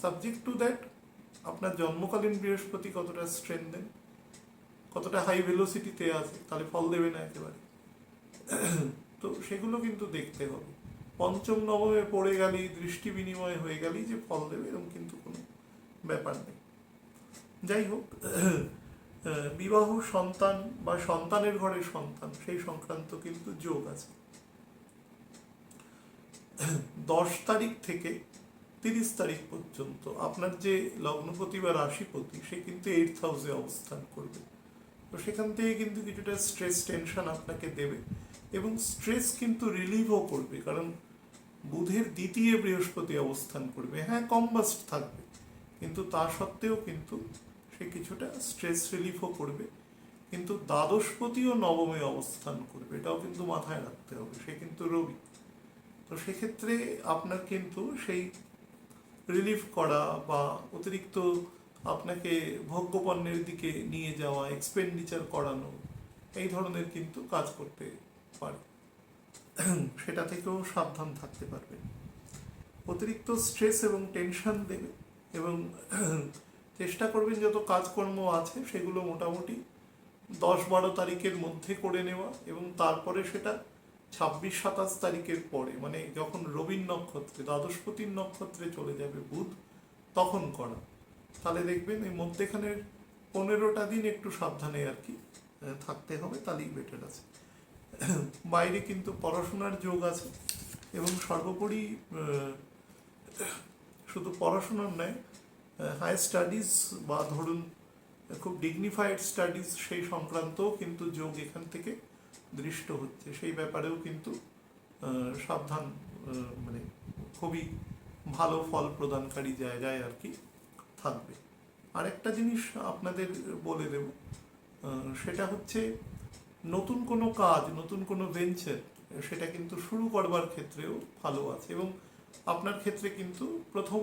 সাবজেক্ট টু দ্যাট আপনার জন্মকালীন বৃহস্পতি কতটা স্ট্রেন্থ দেন, কতটা হাই ভেলোসিটিতে আছে, তাহলে ফল দেবে না একেবারে। তো সেগুলো কিন্তু দেখতে হবে। পঞ্চম নবমে পড়ে গেলেই, দৃষ্টি বিনিময় হয়ে গেলেই যে ফল দেবে এরকম কিন্তু কোনো ব্যাপার নেই। যাই হোক, বিবাহ, সন্তান বা সন্তানের ঘরে সন্তান, সেই সংক্রান্ত কিন্তু যোগ আছে। 10 তারিখ থেকে 30 তারিখ পর্যন্ত আপনার যে লগ্নপতি বা রাশিপতি, সে কিন্তু 8th হাউসে অবস্থান করবে। তো সেখান থেকে কিন্তু কিছুটা স্ট্রেস টেনশন আপনাকে দেবে, এবং স্ট্রেস কিন্তু রিলিভও করবে, কারণ বুধের দ্বিতীয় বৃহস্পতি অবস্থান করবে। হ্যাঁ, কম্বাস্ট থাকবে, কিন্তু তা সত্ত্বেও কিন্তু সে কিছুটা স্ট্রেস রিলিফও করবে। কিন্তু দ্বাদশপতিও নবমে অবস্থান করবে, এটাও কিন্তু মাথায় রাখতে হবে, সে কিন্তু রবি। তো সেক্ষেত্রে আপনার কিন্তু সেই রিলিফ করা বা অতিরিক্ত আপনাকে ভোগ্যপণ্যের দিকে নিয়ে যাওয়া, এক্সপেন্ডিচার করানো, এই ধরনের কিন্তু কাজ করতে পারে, সেটা থেকেও সাবধান থাকতে পারবেন। অতিরিক্ত স্ট্রেস এবং টেনশন দেবে, এবং চেষ্টা করবেন যত কাজকর্ম আছে সেগুলো মোটামুটি 10-12 তারিখের মধ্যে করে নেওয়া, এবং তারপরে সেটা 26-27 তারিখের পরে, মানে যখন রবির নক্ষত্রে, দ্বাদশপতির নক্ষত্রে চলে যাবে বুধ, তখন করা। তাহলে দেখবেন এই মধ্যেখানের 15টা দিন একটু সাবধানে আর কি থাকতে হবে, তাহলেই বেটার আছে। বাইরে কিন্তু পড়াশোনার যোগ আছে, এবং সর্বোপরি শুধু পড়াশোনার নয়, হাই স্টাডিজ বা ধরুন খুব ডিগনিফাইড স্টাডিজ, সেই সংক্রান্তও কিন্তু যোগ এখান থেকে দৃষ্ট হচ্ছে। সেই ব্যাপারেও কিন্তু সাবধান, মানে খুবই ভালো ফল প্রদানকারী জায়গায় আর কি থাকবে। আরেকটা জিনিস আপনাদের বলে দেব, সেটা হচ্ছে নতুন কোনো কাজ, নতুন কোনো ভেঞ্চার, সেটা কিন্তু শুরু করবার ক্ষেত্রেও ভালো আছে, এবং আপনার ক্ষেত্রে কিন্তু প্রথম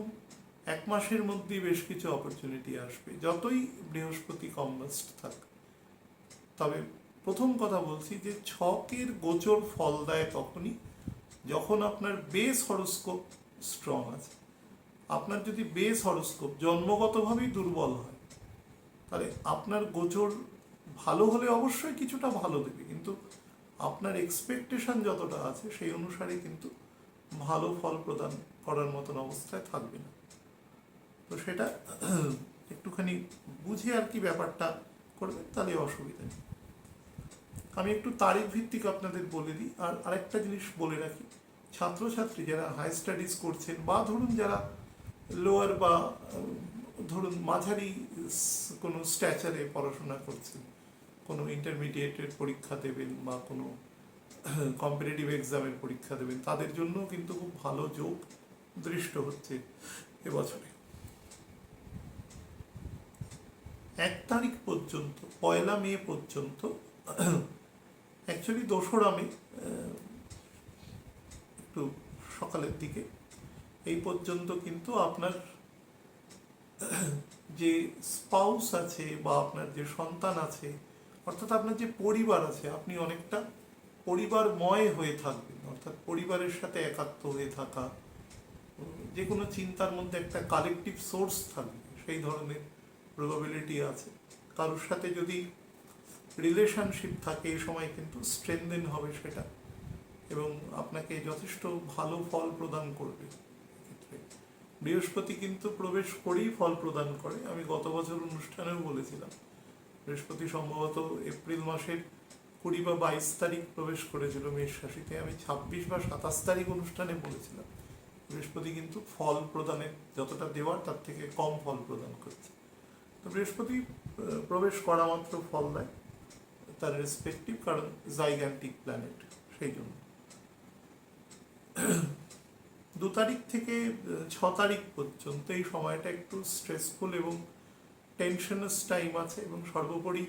1 মাসের মধ্যেই বেশ কিছু অপরচুনিটি আসবে, যতই বৃহস্পতি কম্বাস্ট থাক। তবে প্রথম কথা বলছি যে ছকের গোচর ফল দেয় তখনই যখন আপনার বেস হরোস্কোপ স্ট্রং আছে। আপনার যদি বেস হরোস্কোপ জন্মগতভাবেই দুর্বল হয়, তাহলে আপনার গোচর ভালো হলে অবশ্যই কিছুটা ভালো দেবে, কিন্তু আপনার এক্সপেকটেশন যতটা আছে সেই অনুসারে কিন্তু ভালো ফল প্রদান করার মতন অবস্থায় থাকবে না। তো সেটা একটুখানি বুঝে আর কি ব্যাপারটা করবেন, তাহলে অসুবিধা নেই। আমি একটু তারিখ ভিত্তিক আপনাদের বলে দিই। আর আরেকটা জিনিস বলে রাখি, ছাত্রছাত্রী যারা হাই স্টাডিজ করছেন, বা ধরুন যারা লোয়ার বা ধরুন মাঝারি কোনো স্ট্যাচারে পড়াশোনা করছেন, কোনো ইন্টারমিডিয়েটের পরীক্ষা দেবেন বা কোনো কম্পিটিটিভ এক্সামের পরীক্ষা দেবেন, তাদের জন্য কিন্তু খুব ভালো যোগ দৃষ্ট হচ্ছে এবছরে। 1 তারিখ পর্যন্ত, 1 মে পর্যন্ত, অ্যাকচুয়ালি 2রা মে একটু সকালের দিকে, এই পর্যন্ত কিন্তু আপনার যে স্পাউস আছে বা আপনার যে সন্তান আছে, অর্থাৎ আপনার যে পরিবার আছে, আপনি অনেকটা পরিবারময় হয়ে থাকবেন, অর্থাৎ পরিবারের সাথে একাত্ম হয়ে থাকা, যে কোনো চিন্তার মধ্যে একটা কালেকটিভ সোর্স থাকবে, সেই ধরনের প্রবাবিলিটি আছে। কারোর সাথে যদি রিলেশনশিপ থাকে, এই সময় কিন্তু স্ট্রেনদেন হবে সেটা, এবং আপনাকে যথেষ্ট ভালো ফল প্রদান করবে। বৃহস্পতি কিন্তু প্রবেশ করেই ফল প্রদান করে, আমি গত বছর অনুষ্ঠানেও বলেছিলাম বৃহস্পতি সম্ভবত এপ্রিল মাসের 20 বা 22 তারিখ প্রবেশ করেছিল মেষ রাশিতে। আমি 26 বা 27 তারিখ অনুষ্ঠানে বলেছিলাম বৃহস্পতি কিন্তু ফল প্রদানের যতটা দেওয়ার তার থেকে কম ফল প্রদান করছে। তো বৃহস্পতি প্রবেশ করা মাত্র ফল দেয় তার রেসপেক্টিভ, কারণ জাইগ্যান্টিক প্ল্যানেট, সেই জন্য। 2 তারিখ থেকে 6 তারিখ পর্যন্ত এই সময়টা একটু স্ট্রেসফুল এবং টেনশনাস টাইম আছে, এবং সর্বোপরি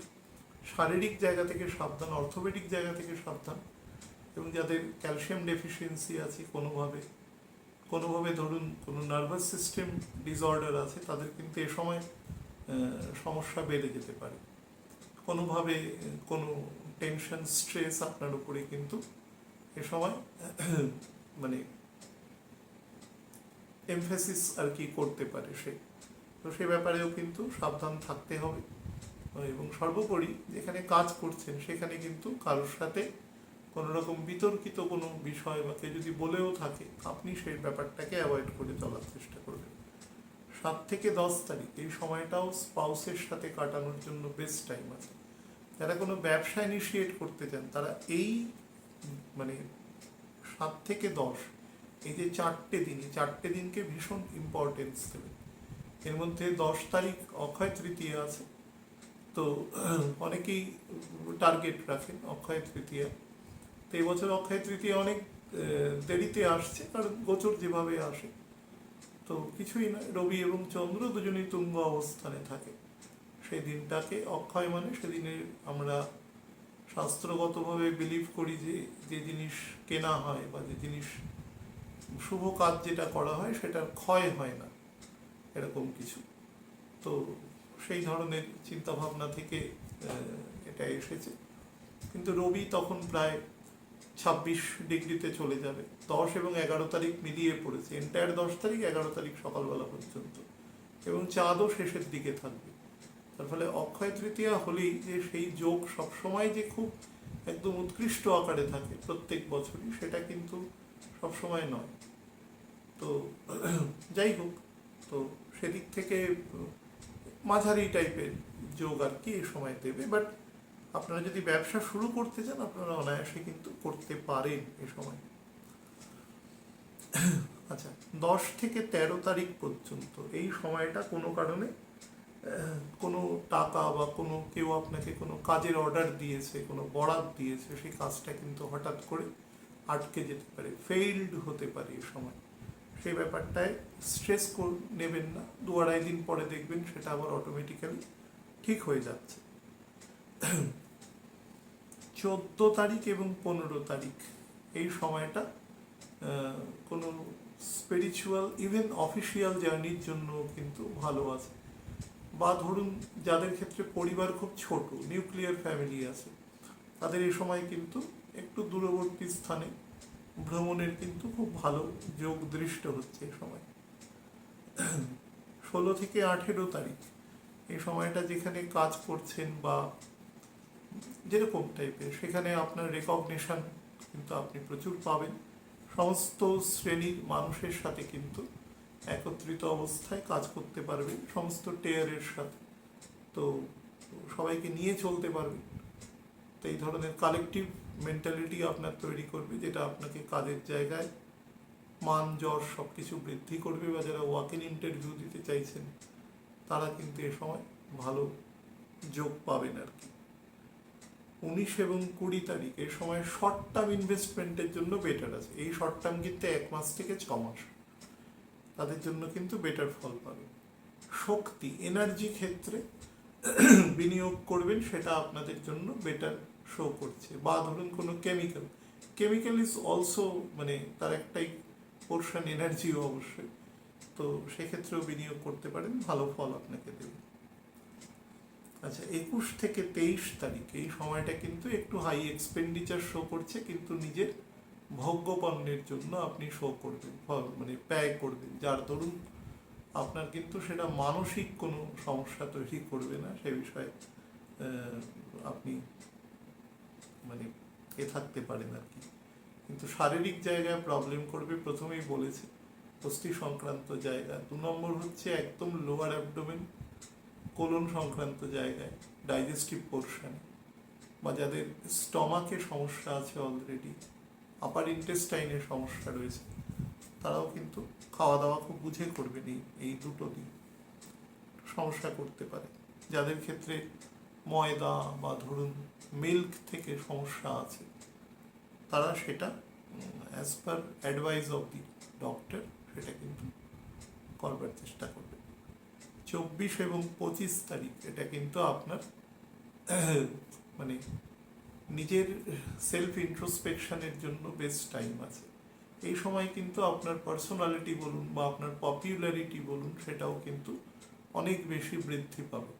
শারীরিক জায়গা থেকে সাবধান, অর্থোপেডিক জায়গা থেকে সাবধান, এবং যাদের ক্যালসিয়াম ডেফিসিয়েন্সি আছে কোনোভাবে ধরুন কোনো নার্ভাস সিস্টেম ডিসঅর্ডার আছে, তাদের কিন্তু এ সময় সমস্যা বেড়ে যেতে পারে। কোনোভাবে কোনো টেনশন স্ট্রেস আপনার উপরে কিন্তু এ সময় মানে এমফেসিস আর কি করতে পারে সে, তো সে ব্যাপারেও কিন্তু সাবধান থাকতে হবে। এবং সর্বোপরি যেখানে কাজ করছেন সেখানে কিন্তু কারোর সাথে কোনো রকম বিতর্কিত কোনো বিষয় বা কেউ যদি বলেও থাকে, আপনি সেই ব্যাপারটাকে অ্যাভয়েড করে চলার চেষ্টা করবেন। 7 থেকে 10 তারিখ এই সময়টাও স্পাউসের সাথে কাটানোর জন্য বেস্ট টাইম আছে। যারা কোনো ব্যবসা ইনিশিয়েট করতে চান তারা এই মানে 7 থেকে 10 এই যে 4টে দিনকে ভীষণ ইম্পর্টেন্স দেবে। এর মধ্যে 10 তারিখ অক্ষয় তৃতীয়া আছে, তো অনেকেই টার্গেট রাখেন অক্ষয় তৃতীয়া। তো এবছর অক্ষয় তৃতীয়া অনেক দেরিতে আসছে, কারণ গোচর যেভাবে আসে, তো কিছুই নয়, রবি এবং চন্দ্র দুজনেই তুঙ্গ অবস্থানে থাকে। সেই দিনটাকে অক্ষয় মানে সেদিনে আমরা শাস্ত্রগতভাবে বিলিভ করি যে যে জিনিস কেনা হয় বা যে জিনিস শুভ কাজ যেটা করা হয় সেটার ক্ষয় হয় না, এরকম কিছু। তো সেই ধরনের চিন্তাভাবনা থেকে এটা এসেছে। কিন্তু রবি তখন প্রায় 26 ডিগ্রিতে চলে যাবে, 10 এবং 11 তারিখ মিলিয়ে পড়েছে, এন্টায়ার 10 তারিখ 11 তারিখ সকালবেলা পর্যন্ত, এবং চাঁদও শেষের দিকে থাকবে। তার ফলে অক্ষয় তৃতীয়া হলেই যে সেই যোগ সবসময় যে খুব একদম উৎকৃষ্ট আকারে থাকে প্রত্যেক বছরই, সেটা কিন্তু সবসময় নয়। তো যাই হোক, তো সেদিক থেকে মাঝারি টাইপের যোগ আর কি এই সময় দেবে। বাট আপনারা যদি ব্যবসা শুরু করতে চান আপনারা অনায়াসে কিন্তু করতে পারেন এ সময়। আচ্ছা, 10 থেকে 13 তারিখ পর্যন্ত এই সময়টা কোনো কারণে কোনো টাকা বা কোনো কেউ আপনাকে কোনো কাজের অর্ডার দিয়েছে, কোনো বরাত দিয়েছে, সেই কাজটা কিন্তু হঠাৎ করে আটকে যেতে পারে, ফেইল্ড হতে পারে এই সময়। সেই ব্যাপারটায় স্ট্রেস নেবেন না, 2-2.5 দিন পরে দেখবেন সেটা আবার অটোমেটিক্যালি ঠিক হয়ে যাচ্ছে। 14 তারিখ এবং 15 তারিখ এই সময়টা কোনো স্পিরিচুয়াল ইভেন অফিসিয়াল জার্নির জন্য কিন্তু ভালো আছে। বা ধরুন যাদের ক্ষেত্রে পরিবার খুব ছোট, নিউক্লিয়ার ফ্যামিলি আছে, তাদের এই সময় কিন্তু একটু দূরবর্তী স্থানে ভ্রমণের কিন্তু খুব ভালো যোগ দৃষ্ট হচ্ছে এই সময়। 16 থেকে 18 তারিখ এই সময়টা যেখানে কাজ করছেন বা যেরকম টাইপের, সেখানে আপনার রেকগনিশন কিন্তু আপনি প্রচুর পাবেন। সমস্ত শ্রেণীর মানুষের সাথে কিন্তু একত্রিত অবস্থায় কাজ করতে পারবেন, সমস্ত টেয়ারের সাথে, তো সবাইকে নিয়ে চলতে পারবেন। তো এই ধরনের কালেকটিভ মেন্টালিটি আপনার তৈরি করবে, যেটা আপনাকে কাজের জায়গায় মান যশ সব কিছু বৃদ্ধি করবে। বা যারা ওয়াক ইন ইন্টারভিউ দিতে চাইছেন তারা কিন্তু এ সময় ভালো যোগ পাবেন আর কি। 19 এবং 20 তারিখ এই সময় শর্ট টার্ম ইনভেস্টমেন্টের জন্য বেটার আছে। এই শর্ট টার্ম কিন্তু 1 মাস থেকে 6 মাস, তাদের জন্য কিন্তু বেটার ফল পাবেন। শক্তি এনার্জি ক্ষেত্রে বিনিয়োগ করবেন, সেটা আপনাদের জন্য বেটার শো করছে। বা ধরুন কোনো কেমিক্যাল ইজ অলসো মানে তার একটাই পোর্শন এনার্জিও অবশ্যই, তো সেক্ষেত্রেও বিনিয়োগ করতে পারেন, ভালো ফল আপনাকে দেবে। আচ্ছা, 21 থেকে 23 তারিখ এই সময়টা কিন্তু একটু হাই এক্সপেন্ডিচার শো করছে, কিন্তু নিজের ভোগ্যপণ্যের জন্য আপনি শো করবেন, মানে ব্যয় করবেন, যার দরুন আপনার কিন্তু সেটা মানসিক কোনো সমস্যা তৈরি করবে না, সে বিষয়ে আপনি মানে থাকতে পারেন আর কি। কিন্তু শারীরিক জায়গায় প্রবলেম করবে, প্রথমেই বলেছি অস্থি সংক্রান্ত জায়গা। 2 নম্বর হচ্ছে একদম লোয়ার অ্যাবডোমেন কোলন সংক্রান্ত জায়গায়, ডাইজেস্টিভ পোর্শনে, বা যাদের স্টমাকে সমস্যা আছে অলরেডি, আপার ইন্টেস্টাইনের সমস্যা রয়েছে, তারাও কিন্তু খাওয়া দাওয়া খুব বুঝে করবেন। এই দুটো দিন সমস্যা করতে পারে। যাদের ক্ষেত্রে ময়দা বা ধরুন মিল্ক থেকে সমস্যা আছে, তারা সেটা as per advice of the doctor সেটা কিন্তু করবার চেষ্টা করবে। 24 এবং 25 তারিখ এটা কিন্তু আপনার মানে নিজের সেলফ ইন্ট্রোস্পেকশনের জন্য বেস্ট টাইম আছে। এই সময় কিন্তু আপনার পার্সোনালিটি বলুন বা আপনার পপুলারিটি বলুন, সেটাও কিন্তু অনেক বেশি বৃদ্ধি পাবে।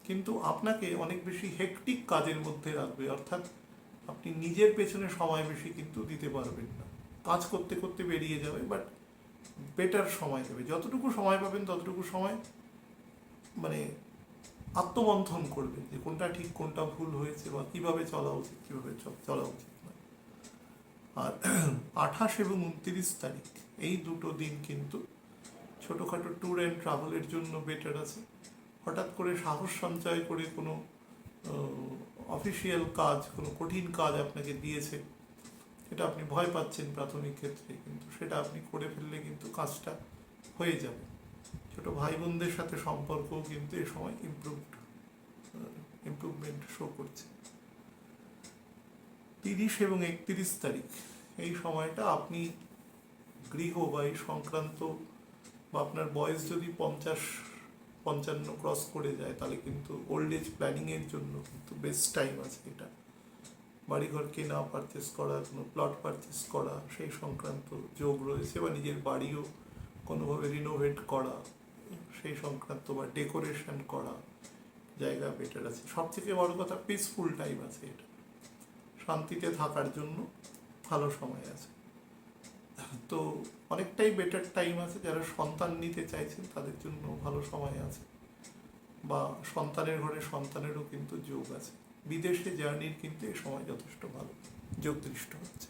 কিন্তু আপনাকে অনেক বেশি হেকটিক কাজের মধ্যে রাখবে, অর্থাৎ আপনি নিজের পেছনে সময় বেশি কিন্তু দিতে পারবেন না। কাজ করতে করতে বেরিয়ে যাবে, বাট বেটার সময় দেবে। যতটুকু সময় পাবেন ততটুকু সময় মানে আত্মমন্থন করবেন যে কোনটা ঠিক কোনটা ভুল হয়েছে, বা কিভাবে চলা উচিত কিভাবে চলা উচিত না। আর 28 এবং 29 তারিখ এই দুটো দিন কিন্তু ছোটোখাটো ট্যুর অ্যান্ড ট্রাভেলের জন্য বেটার আছে। হঠাৎ করে সাহস সঞ্চয় করে কোনো অফিসিয়াল কাজ, কোনো কঠিন কাজ আপনাকে দিয়েছে, সেটা আপনি ভয় পাচ্ছেন প্রাথমিক ক্ষেত্রে, কিন্তু সেটা আপনি করে ফেললে কিন্তু কাজটা হয়ে যাবে। ছোট ভাই বোনদের সাথে সম্পর্কও কিন্তু এ সময় ইমপ্রুভমেন্ট শো করছে। 30 এবং 31 তারিখ এই সময়টা আপনি গৃহ বা এই সংক্রান্ত, বা আপনার বয়স যদি 50-55 ক্রস করে যায়, তাহলে কিন্তু ওল্ড এজ প্ল্যানিংয়ের জন্য কিন্তু বেস্ট টাইম আছে। এটা বাড়িঘর কেনা, পারচেস করা, কোনো প্লট পারচেস করা, সেই সংক্রান্ত যোগ রয়েছে, বা নিজের বাড়িও কোনোভাবে রিনোভেট করা, সেই সংক্রান্ত বা ডেকোরেশন করা জায়গা বেটার আছে। সব থেকে বড় কথা, পিসফুল টাইম আছে। এটা শান্তিতে থাকার জন্য ভালো সময় আছে। তো অনেকটাই বেটার টাইম আছে। যারা সন্তান নিতে চাইছেন তাদের জন্য ভালো সময় আছে, বা সন্তানের ঘরে সন্তানেরও কিন্তু যোগ আছে। বিদেশে জার্নির কিন্তু এই সময় যথেষ্ট ভালো যোগ দৃষ্ট হচ্ছে।